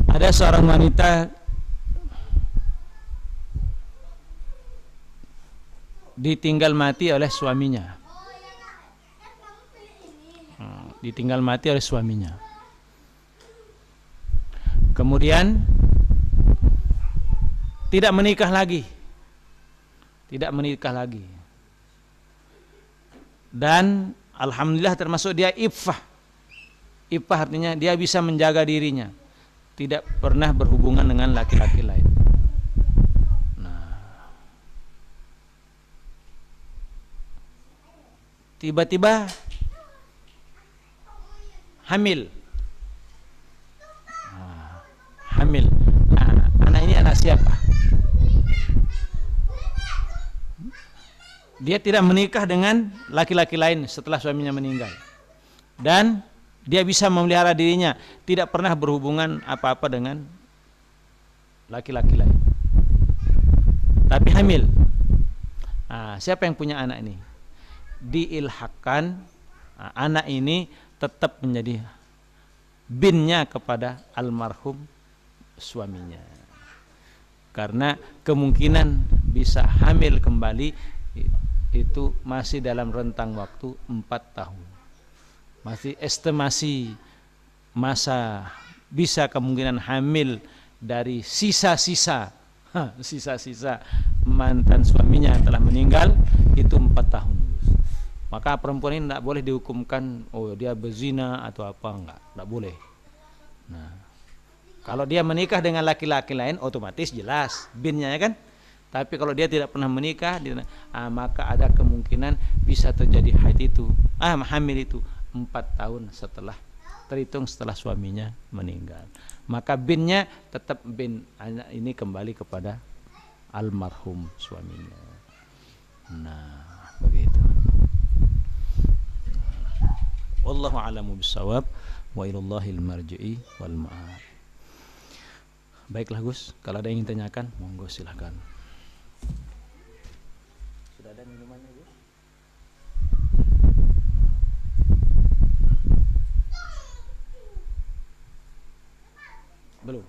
Ada seorang wanita ditinggal mati oleh suaminya. Ditinggal mati oleh suaminya. Kemudian tidak menikah lagi. Tidak menikah lagi. Dan alhamdulillah termasuk dia iffah. Iffah artinya dia bisa menjaga dirinya, tidak pernah berhubungan dengan laki-laki lain. Nah, tiba-tiba hamil. Hamil. Anak ini anak siapa? Dia tidak menikah dengan laki-laki lain setelah suaminya meninggal, dan dia bisa memelihara dirinya, tidak pernah berhubungan apa-apa dengan laki-laki lain, tapi hamil. Siapa yang punya anak ini? Diilhakkan, anak ini tetap menjadi binnya kepada almarhum suaminya, karena kemungkinan bisa hamil kembali itu masih dalam rentang waktu 4 tahun. Masih estimasi masa bisa kemungkinan hamil dari sisa-sisa mantan suaminya yang telah meninggal itu 4 tahun. Maka perempuan ini tidak boleh dihukumkan dia berzina atau apa, enggak boleh. Nah, kalau dia menikah dengan laki-laki lain otomatis jelas binnya, ya kan? Tapi kalau dia tidak pernah menikah, maka ada kemungkinan bisa terjadi hamil itu 4 tahun terhitung setelah suaminya meninggal. Maka binnya tetap bin anak ini kembali kepada almarhum suaminya. Nah, begitu. Wallahu a'lamu bissawab wa ilallahil marji'i wal ma'ab. Baiklah Gus, kalau ada yang ingin tanyakan, monggo silahkan. Sudah ada minumannya Gus? Belum.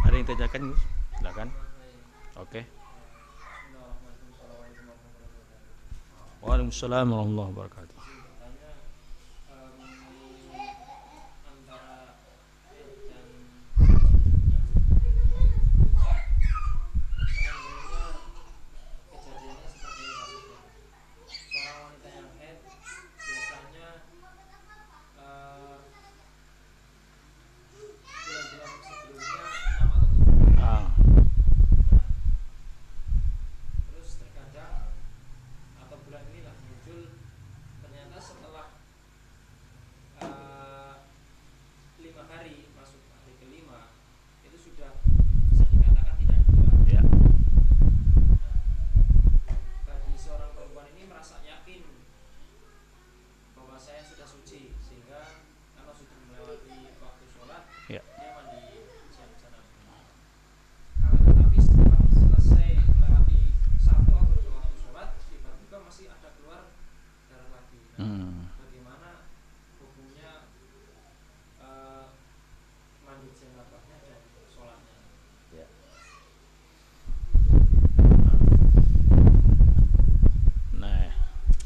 Ada yang tanyakan Gus? Silakan. Oke. Waalaikumsalam warahmatullahi wabarakatuh.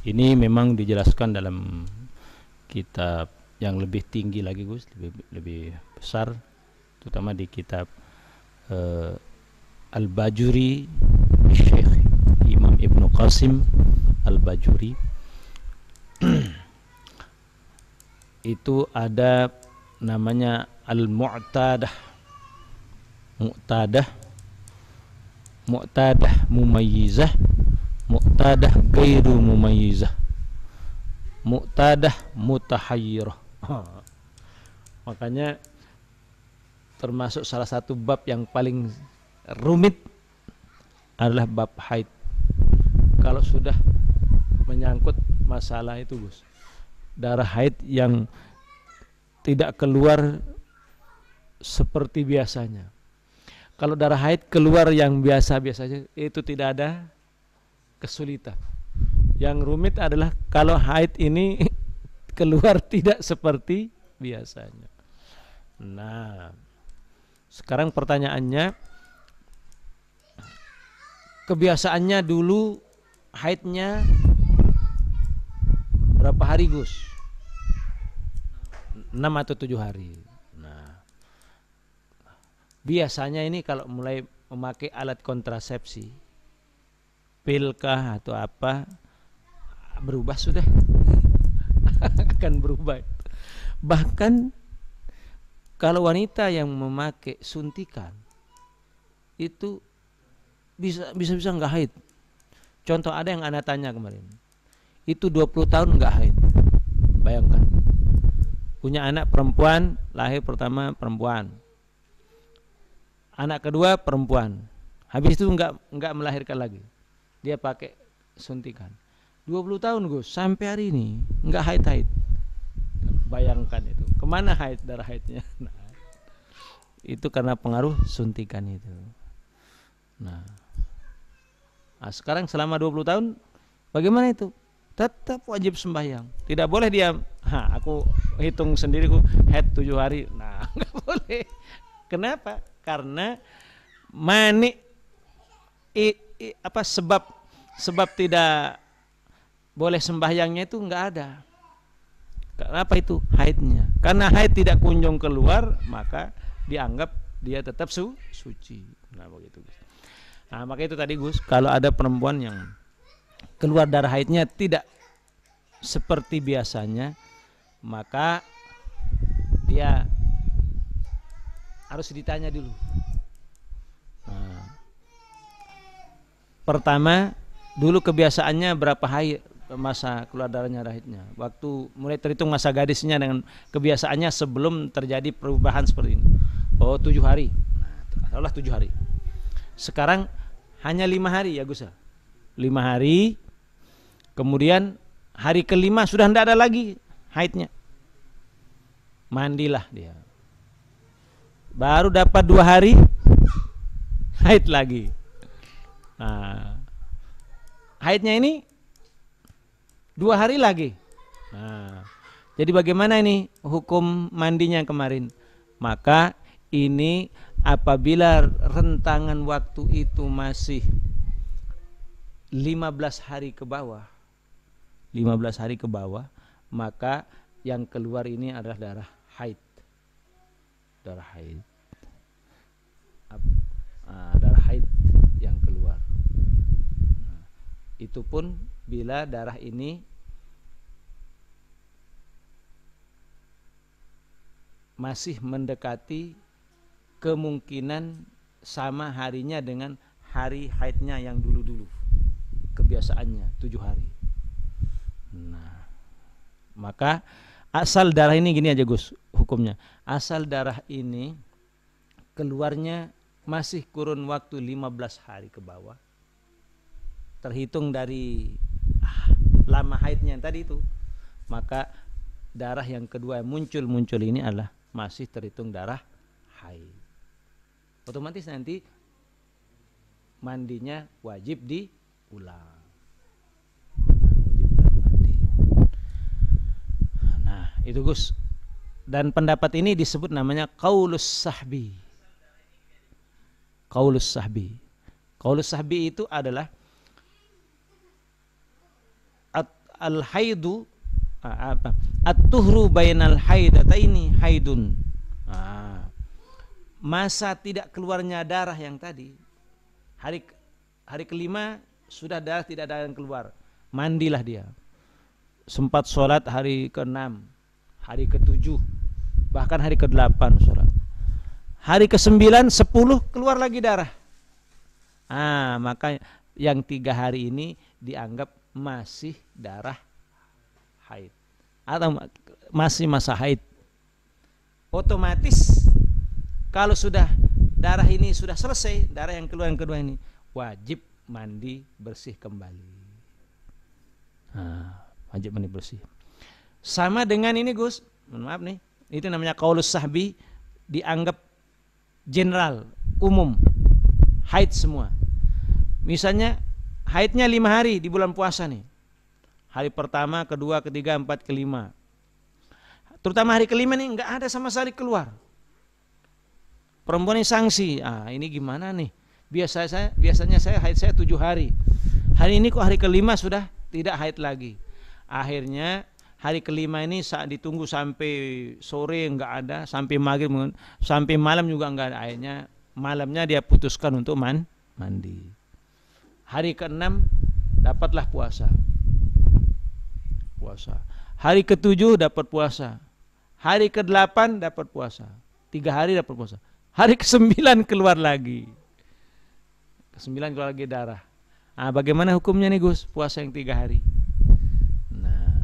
Ini memang dijelaskan dalam kitab yang lebih tinggi lagi Gus, lebih besar, terutama di kitab Al-Bajuri, Syekh Imam Ibnu Qasim Al-Bajuri. Itu ada namanya Al-Mu'tadah, Mu'tadah Mumayyizah, Mu'tadah Gairu Mumayyizah, Mu'tadah Mutahayyirah. Makanya termasuk salah satu bab yang paling rumit adalah bab haid. Kalau sudah menyangkut masalah itu Gus, darah haid yang tidak keluar seperti biasanya. Kalau darah haid keluar yang biasa-biasanya, itu tidak ada kesulitan. Yang rumit adalah kalau haid ini keluar tidak seperti biasanya. Nah, sekarang pertanyaannya, kebiasaannya dulu haidnya berapa hari Gus? 6 atau 7 hari. Nah, biasanya ini kalau mulai memakai alat kontrasepsi, pil kah atau apa, berubah sudah. Akan berubah. Bahkan kalau wanita yang memakai suntikan itu bisa nggak haid. Contoh ada yang anak tanya kemarin, itu 20 tahun nggak haid. Bayangkan, punya anak perempuan, lahir pertama perempuan, anak kedua perempuan, habis itu nggak melahirkan lagi, dia pakai suntikan 20 tahun Gus, sampai hari ini nggak haid. Bayangkan itu, kemana darah haidnya? Nah, itu karena pengaruh suntikan itu. Nah, sekarang selama 20 tahun bagaimana itu? Tetap wajib sembahyang. Tidak boleh dia, aku hitung sendiri haid 7 hari. Nah, nggak boleh. Kenapa? Karena sebab tidak boleh sembahyangnya itu nggak ada. Kenapa itu? Haidnya. Karena haid tidak kunjung keluar, maka dianggap dia tetap suci. Nah, begitu. Nah, maka itu tadi Gus, kalau ada perempuan yang keluar darah haidnya tidak seperti biasanya, maka dia harus ditanya dulu. Nah, pertama, dulu kebiasaannya berapa hari masa keluar darahnya haidnya, waktu mulai terhitung masa gadisnya dengan kebiasaannya sebelum terjadi perubahan seperti ini. Oh, 7 hari. Nah, 7 hari. Sekarang hanya 5 hari ya Gus. 5 hari. Kemudian hari kelima sudah tidak ada lagi haidnya. Mandilah dia. Baru dapat 2 hari haid lagi. Nah, haidnya ini 2 hari lagi. Nah, jadi bagaimana ini hukum mandinya kemarin? Maka ini apabila rentangan waktu itu masih 15 hari ke bawah, 15 hari ke bawah, maka yang keluar ini adalah darah haid. Darah haid. Darah haid yang keluar. Nah, itu pun bila darah ini masih mendekati kemungkinan sama harinya dengan hari haidnya yang dulu-dulu, kebiasaannya 7 hari. Nah, maka asal darah ini gini aja Gus, hukumnya. Asal darah ini keluarnya masih kurun waktu 15 hari ke bawah, terhitung dari lama haidnya tadi itu, maka darah yang kedua yang muncul ini adalah masih terhitung darah haid. Otomatis nanti mandinya wajib diulang. Wajib mandi. Nah, itu Gus. Dan pendapat ini disebut namanya qaulus sahbi. Qaulus sahbi. Qaulus sahbi itu adalah al-haidu at-tuhru bainal haidataini haidun. Masa tidak keluarnya darah yang tadi, hari kelima sudah darah tidak ada yang keluar, mandilah dia. Sempat sholat hari ke-6, hari ke-7, bahkan hari ke-8 sholat. Hari ke-9, 10 keluar lagi darah. Maka yang 3 hari ini dianggap masih darah haid atau masih masa haid. Otomatis kalau sudah darah ini sudah selesai, darah yang keluar yang kedua ini wajib mandi bersih kembali. Wajib mandi bersih. Sama dengan ini Gus, maaf nih, itu namanya qaulus sahbi, dianggap general, umum, haid semua. Misalnya haidnya 5 hari di bulan puasa nih. Hari pertama, kedua, ketiga, 4, kelima. Terutama hari kelima nih nggak ada sama sekali keluar. Perempuan ini sanksi, ini gimana nih? Biasanya saya haid saya 7 hari. Hari ini kok hari kelima sudah tidak haid lagi. Akhirnya hari kelima ini saat ditunggu sampai sore nggak ada, sampai maghrib, sampai malam juga nggak ada. Akhirnya malamnya dia putuskan untuk mandi. Hari ke-6 dapatlah puasa. Hari ke-7 dapat puasa. Hari ke-8 dapat puasa. 3 hari dapat puasa. Hari ke-9 keluar lagi. Ke-9 keluar lagi darah. Bagaimana hukumnya nih Gus? Puasa yang 3 hari. Nah,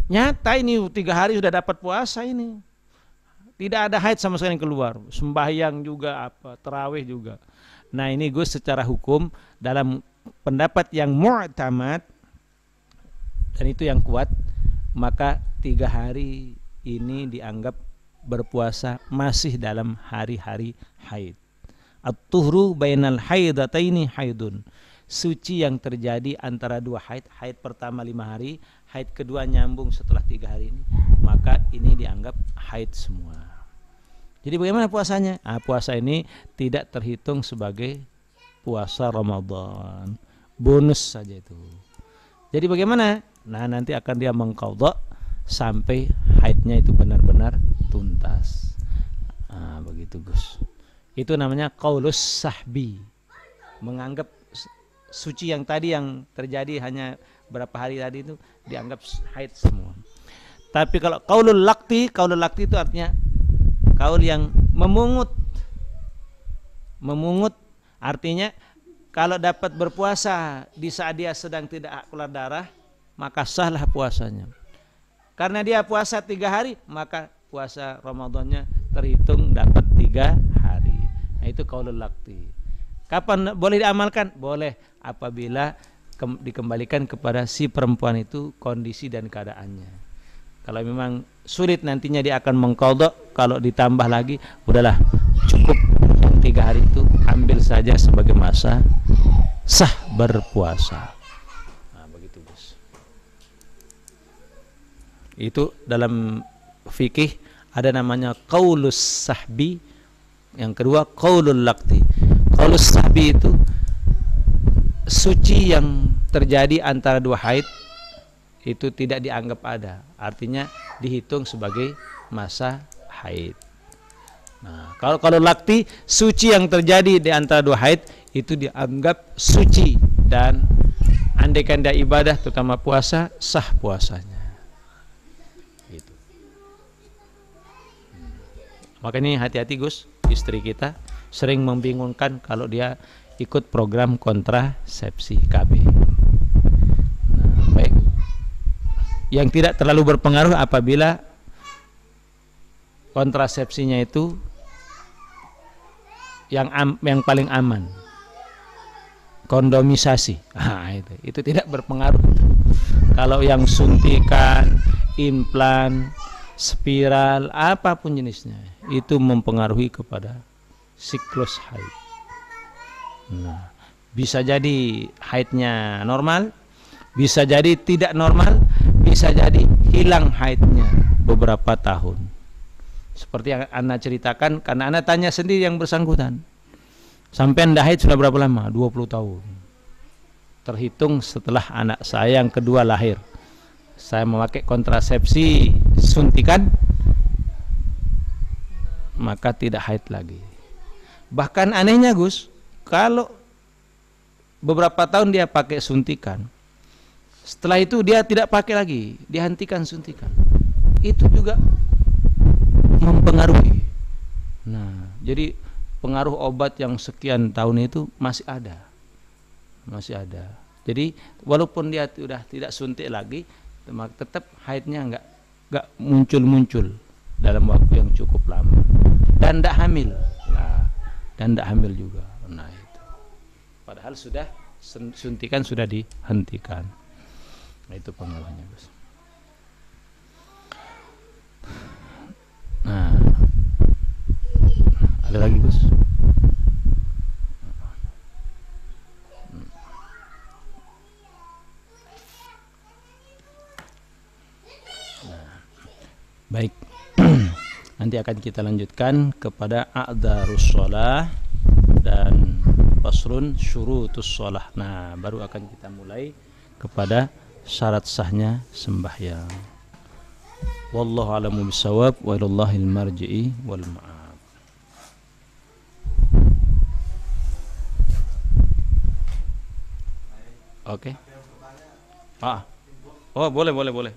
nyata ini 3 hari sudah dapat puasa ini. Tidak ada haid sama sekali yang keluar. Sembahyang juga tarawih juga. Nah ini Gus secara hukum dalam pendapat yang mu'tamad dan itu yang kuat, maka 3 hari ini dianggap berpuasa masih dalam hari-hari haid. At-tuhru bainal haidataini haidun. Suci yang terjadi antara 2 haid. Haid pertama 5 hari, haid kedua nyambung setelah 3 hari ini, maka ini dianggap haid semua. Jadi bagaimana puasanya? Puasa ini tidak terhitung sebagai puasa Ramadan. Bonus saja itu. Jadi bagaimana? Nah nanti akan dia mengqadha sampai haidnya itu benar-benar tuntas. Begitu Gus. Itu namanya qaulus sahbi. Menganggap suci yang tadi yang terjadi hanya berapa hari tadi itu dianggap haid semua. Tapi kalau qaulul laqti itu artinya kaul yang memungut artinya kalau dapat berpuasa di saat dia sedang tidak keluar darah, maka sahlah puasanya. Karena dia puasa 3 hari, maka puasa Ramadannya terhitung dapat 3 hari. Nah itu qaulul laqti. Kapan boleh diamalkan? Boleh apabila dikembalikan kepada si perempuan itu kondisi dan keadaannya. Kalau memang sulit nantinya dia akan mengqadha, kalau ditambah lagi udahlah cukup yang 3 hari itu ambil saja sebagai masa sah berpuasa. Begitu Gus. Itu dalam fikih ada namanya qaulus sahbi, yang kedua qaulul laqti. Qaulus sahbi itu suci yang terjadi antara 2 haid itu tidak dianggap ada, artinya dihitung sebagai masa haid. Nah, kalau laqti, suci yang terjadi di antara 2 haid itu dianggap suci dan andaikan dia ibadah terutama puasa, sah puasanya. Gitu. Makanya hati-hati Gus, istri kita sering membingungkan kalau dia ikut program kontrasepsi KB. Baik. Yang tidak terlalu berpengaruh apabila kontrasepsinya itu yang paling aman, kondomisasi. Itu tidak berpengaruh. Kalau yang suntikan, implan, spiral, apapun jenisnya, itu mempengaruhi kepada siklus haid. Nah, bisa jadi haidnya normal, bisa jadi tidak normal, bisa jadi hilang haidnya beberapa tahun. Seperti yang Ana ceritakan, karena Ana tanya sendiri yang bersangkutan. Sampai Anda haid sudah berapa lama? 20 tahun. Terhitung setelah anak saya yang kedua lahir. Saya memakai kontrasepsi suntikan, maka tidak haid lagi. Bahkan anehnya Gus, kalau beberapa tahun dia pakai suntikan, setelah itu dia tidak pakai lagi, dihentikan suntikan, itu juga mempengaruhi. Nah, jadi pengaruh obat yang sekian tahun itu masih ada. Jadi walaupun dia sudah tidak suntik lagi, tetap haidnya enggak muncul dalam waktu yang cukup lama. Dan tidak hamil. Juga. Nah, itu. Padahal sudah suntikan sudah dihentikan. Nah, itu pengaruhnya, Gus. Nah, ada lagi, Gus? Nah, Baik. Nanti akan kita lanjutkan kepada a'dzarus shalah dan faslun syurutus shalah. Nah, baru akan kita mulai kepada syarat sahnya sembahyang. Wallahu a'lamu bissawab wa ilallahil marji'i wal ma'ab. Oke. Oh, boleh. Boleh.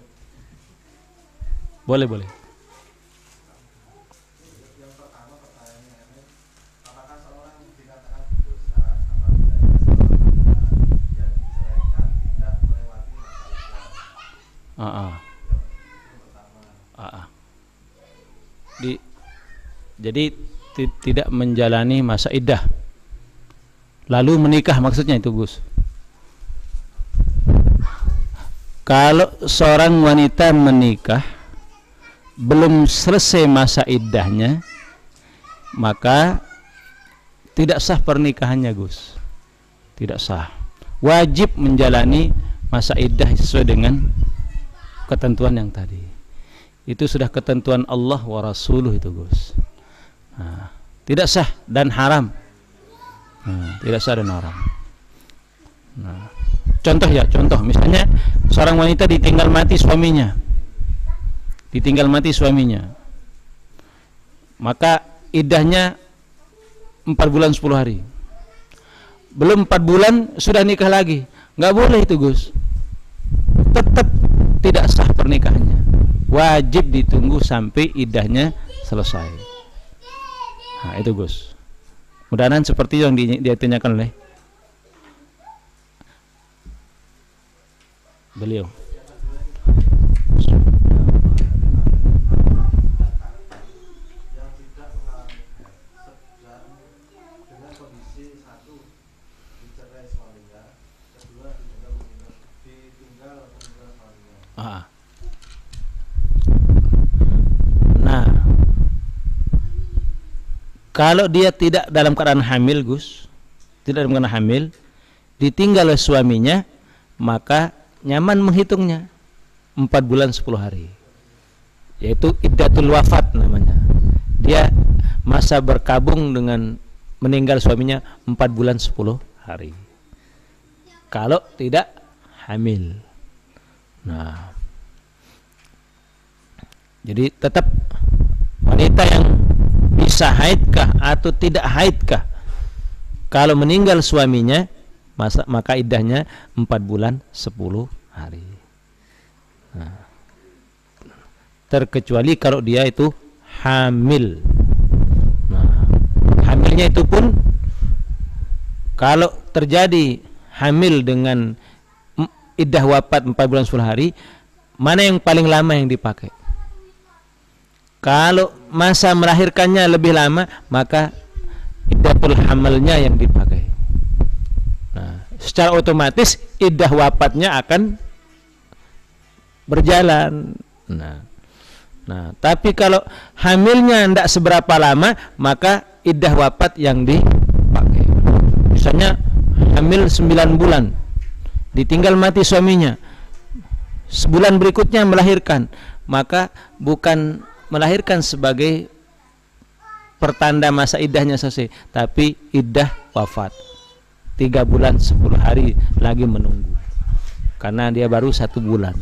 Jadi tidak menjalani masa iddah lalu menikah, maksudnya itu, Gus. Kalau seorang wanita menikah belum selesai masa iddahnya, maka tidak sah pernikahannya, Gus. Tidak sah. Wajib menjalani masa iddah sesuai dengan ketentuan yang tadi. Itu sudah ketentuan Allah wa Rasuluh itu, Gus. Nah, tidak sah dan haram. Tidak sah dan haram. Nah, contoh misalnya seorang wanita ditinggal mati suaminya, maka iddahnya 4 bulan 10 hari. Belum 4 bulan sudah nikah lagi, nggak boleh itu, Gus. Tetap tidak sah pernikahannya. Wajib ditunggu sampai iddahnya selesai. Nah, itu, Gus. Mudah-mudahan seperti yang ditanyakan oleh beliau. Nah, kalau dia tidak dalam keadaan hamil, Gus, tidak dalam keadaan hamil, ditinggal oleh suaminya, maka nyaman menghitungnya 4 bulan 10 hari, yaitu iddatul wafat namanya. Dia masa berkabung dengan meninggal suaminya 4 bulan 10 hari kalau tidak hamil. Nah, jadi tetap wanita yang bisa haidkah atau tidak haidkah kalau meninggal suaminya, maka iddahnya 4 bulan 10 hari. Nah, terkecuali kalau dia itu hamil. Nah, hamilnya itu pun kalau terjadi hamil dengan iddah wafat 4 bulan 10 hari, mana yang paling lama yang dipakai? Kalau masa melahirkannya lebih lama, maka iddatul hamalnya yang dipakai. Nah, secara otomatis iddah wafatnya akan berjalan. Nah, tapi kalau hamilnya tidak seberapa lama, maka iddah wafat yang dipakai. Misalnya hamil 9 bulan, ditinggal mati suaminya, sebulan berikutnya melahirkan, maka bukan melahirkan sebagai pertanda masa iddahnya selesai, tapi iddah wafat 3 bulan 10 hari lagi menunggu, karena dia baru 1 bulan.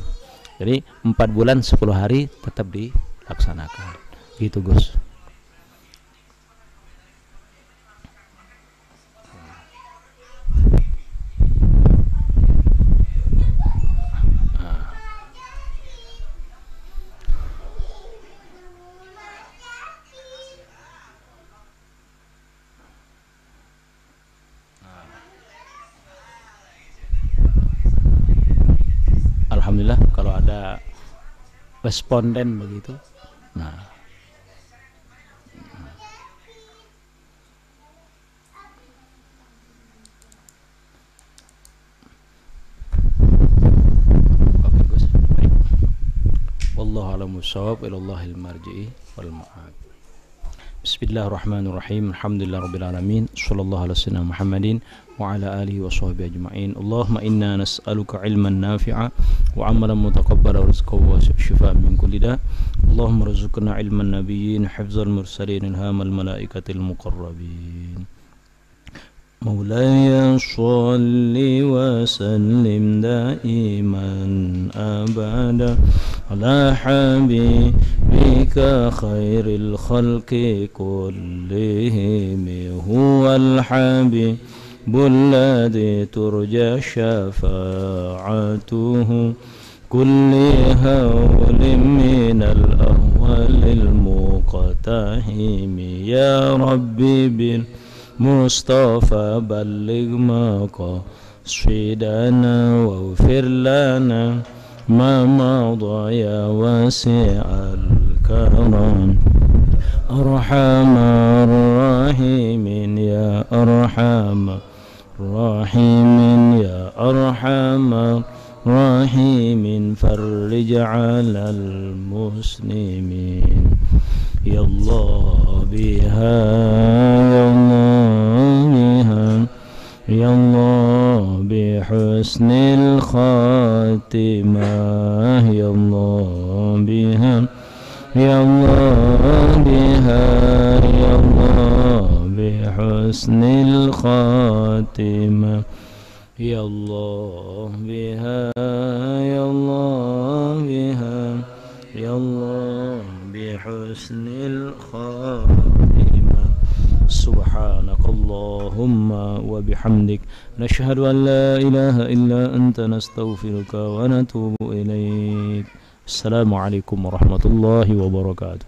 Jadi 4 bulan 10 hari tetap dilaksanakan. Gitu, Gus. Alhamdulillah kalau ada responden begitu. Nah, oke, Gus. Baik. Wallahu a'lam bishawab, ilallahil marji'i wal ma'ab. Bismillahirrahmanirrahim. Alhamdulillahirabbil alamin. Shallallahu ala sayyidina Muhammadin wa ala alihi wa sahbihi ajma'in. Allahumma inna nas'aluka ilman nafi'a wa amalan mutaqabbala wa rizqan wa shifaan min kulli da'. Allahumma rzuqna ilman nabiyyin, hifdzal mursalin, ilhamal malaikatil muqarrabin. مولاي صل وسلم دائما أبدا على حبيبك خير الخلق كلهم هو الحبيب الذي ترجى شفاعته كل هول من الأهوال المقتحم يا ربي مصطفى بلغ مقاصدنا واغفر لنا ما مضى يا واسع الكرم أرحم الراحمين يا أرحم الراحمين يا أرحم الراحمين فرج على المسلمين يا الله بها يا الله بها يا الله بحسن الخاتمة يا الله بها يا الله بها يا الله بحسن الخاتمة يا الله بها يا الله بها يا الله بحسن الخاتمة سبحانك اللهم وبحمدك نشهد أن لا إله إلا أنت نستغفرك ونتوب إليك السلام عليكم ورحمة الله وبركاته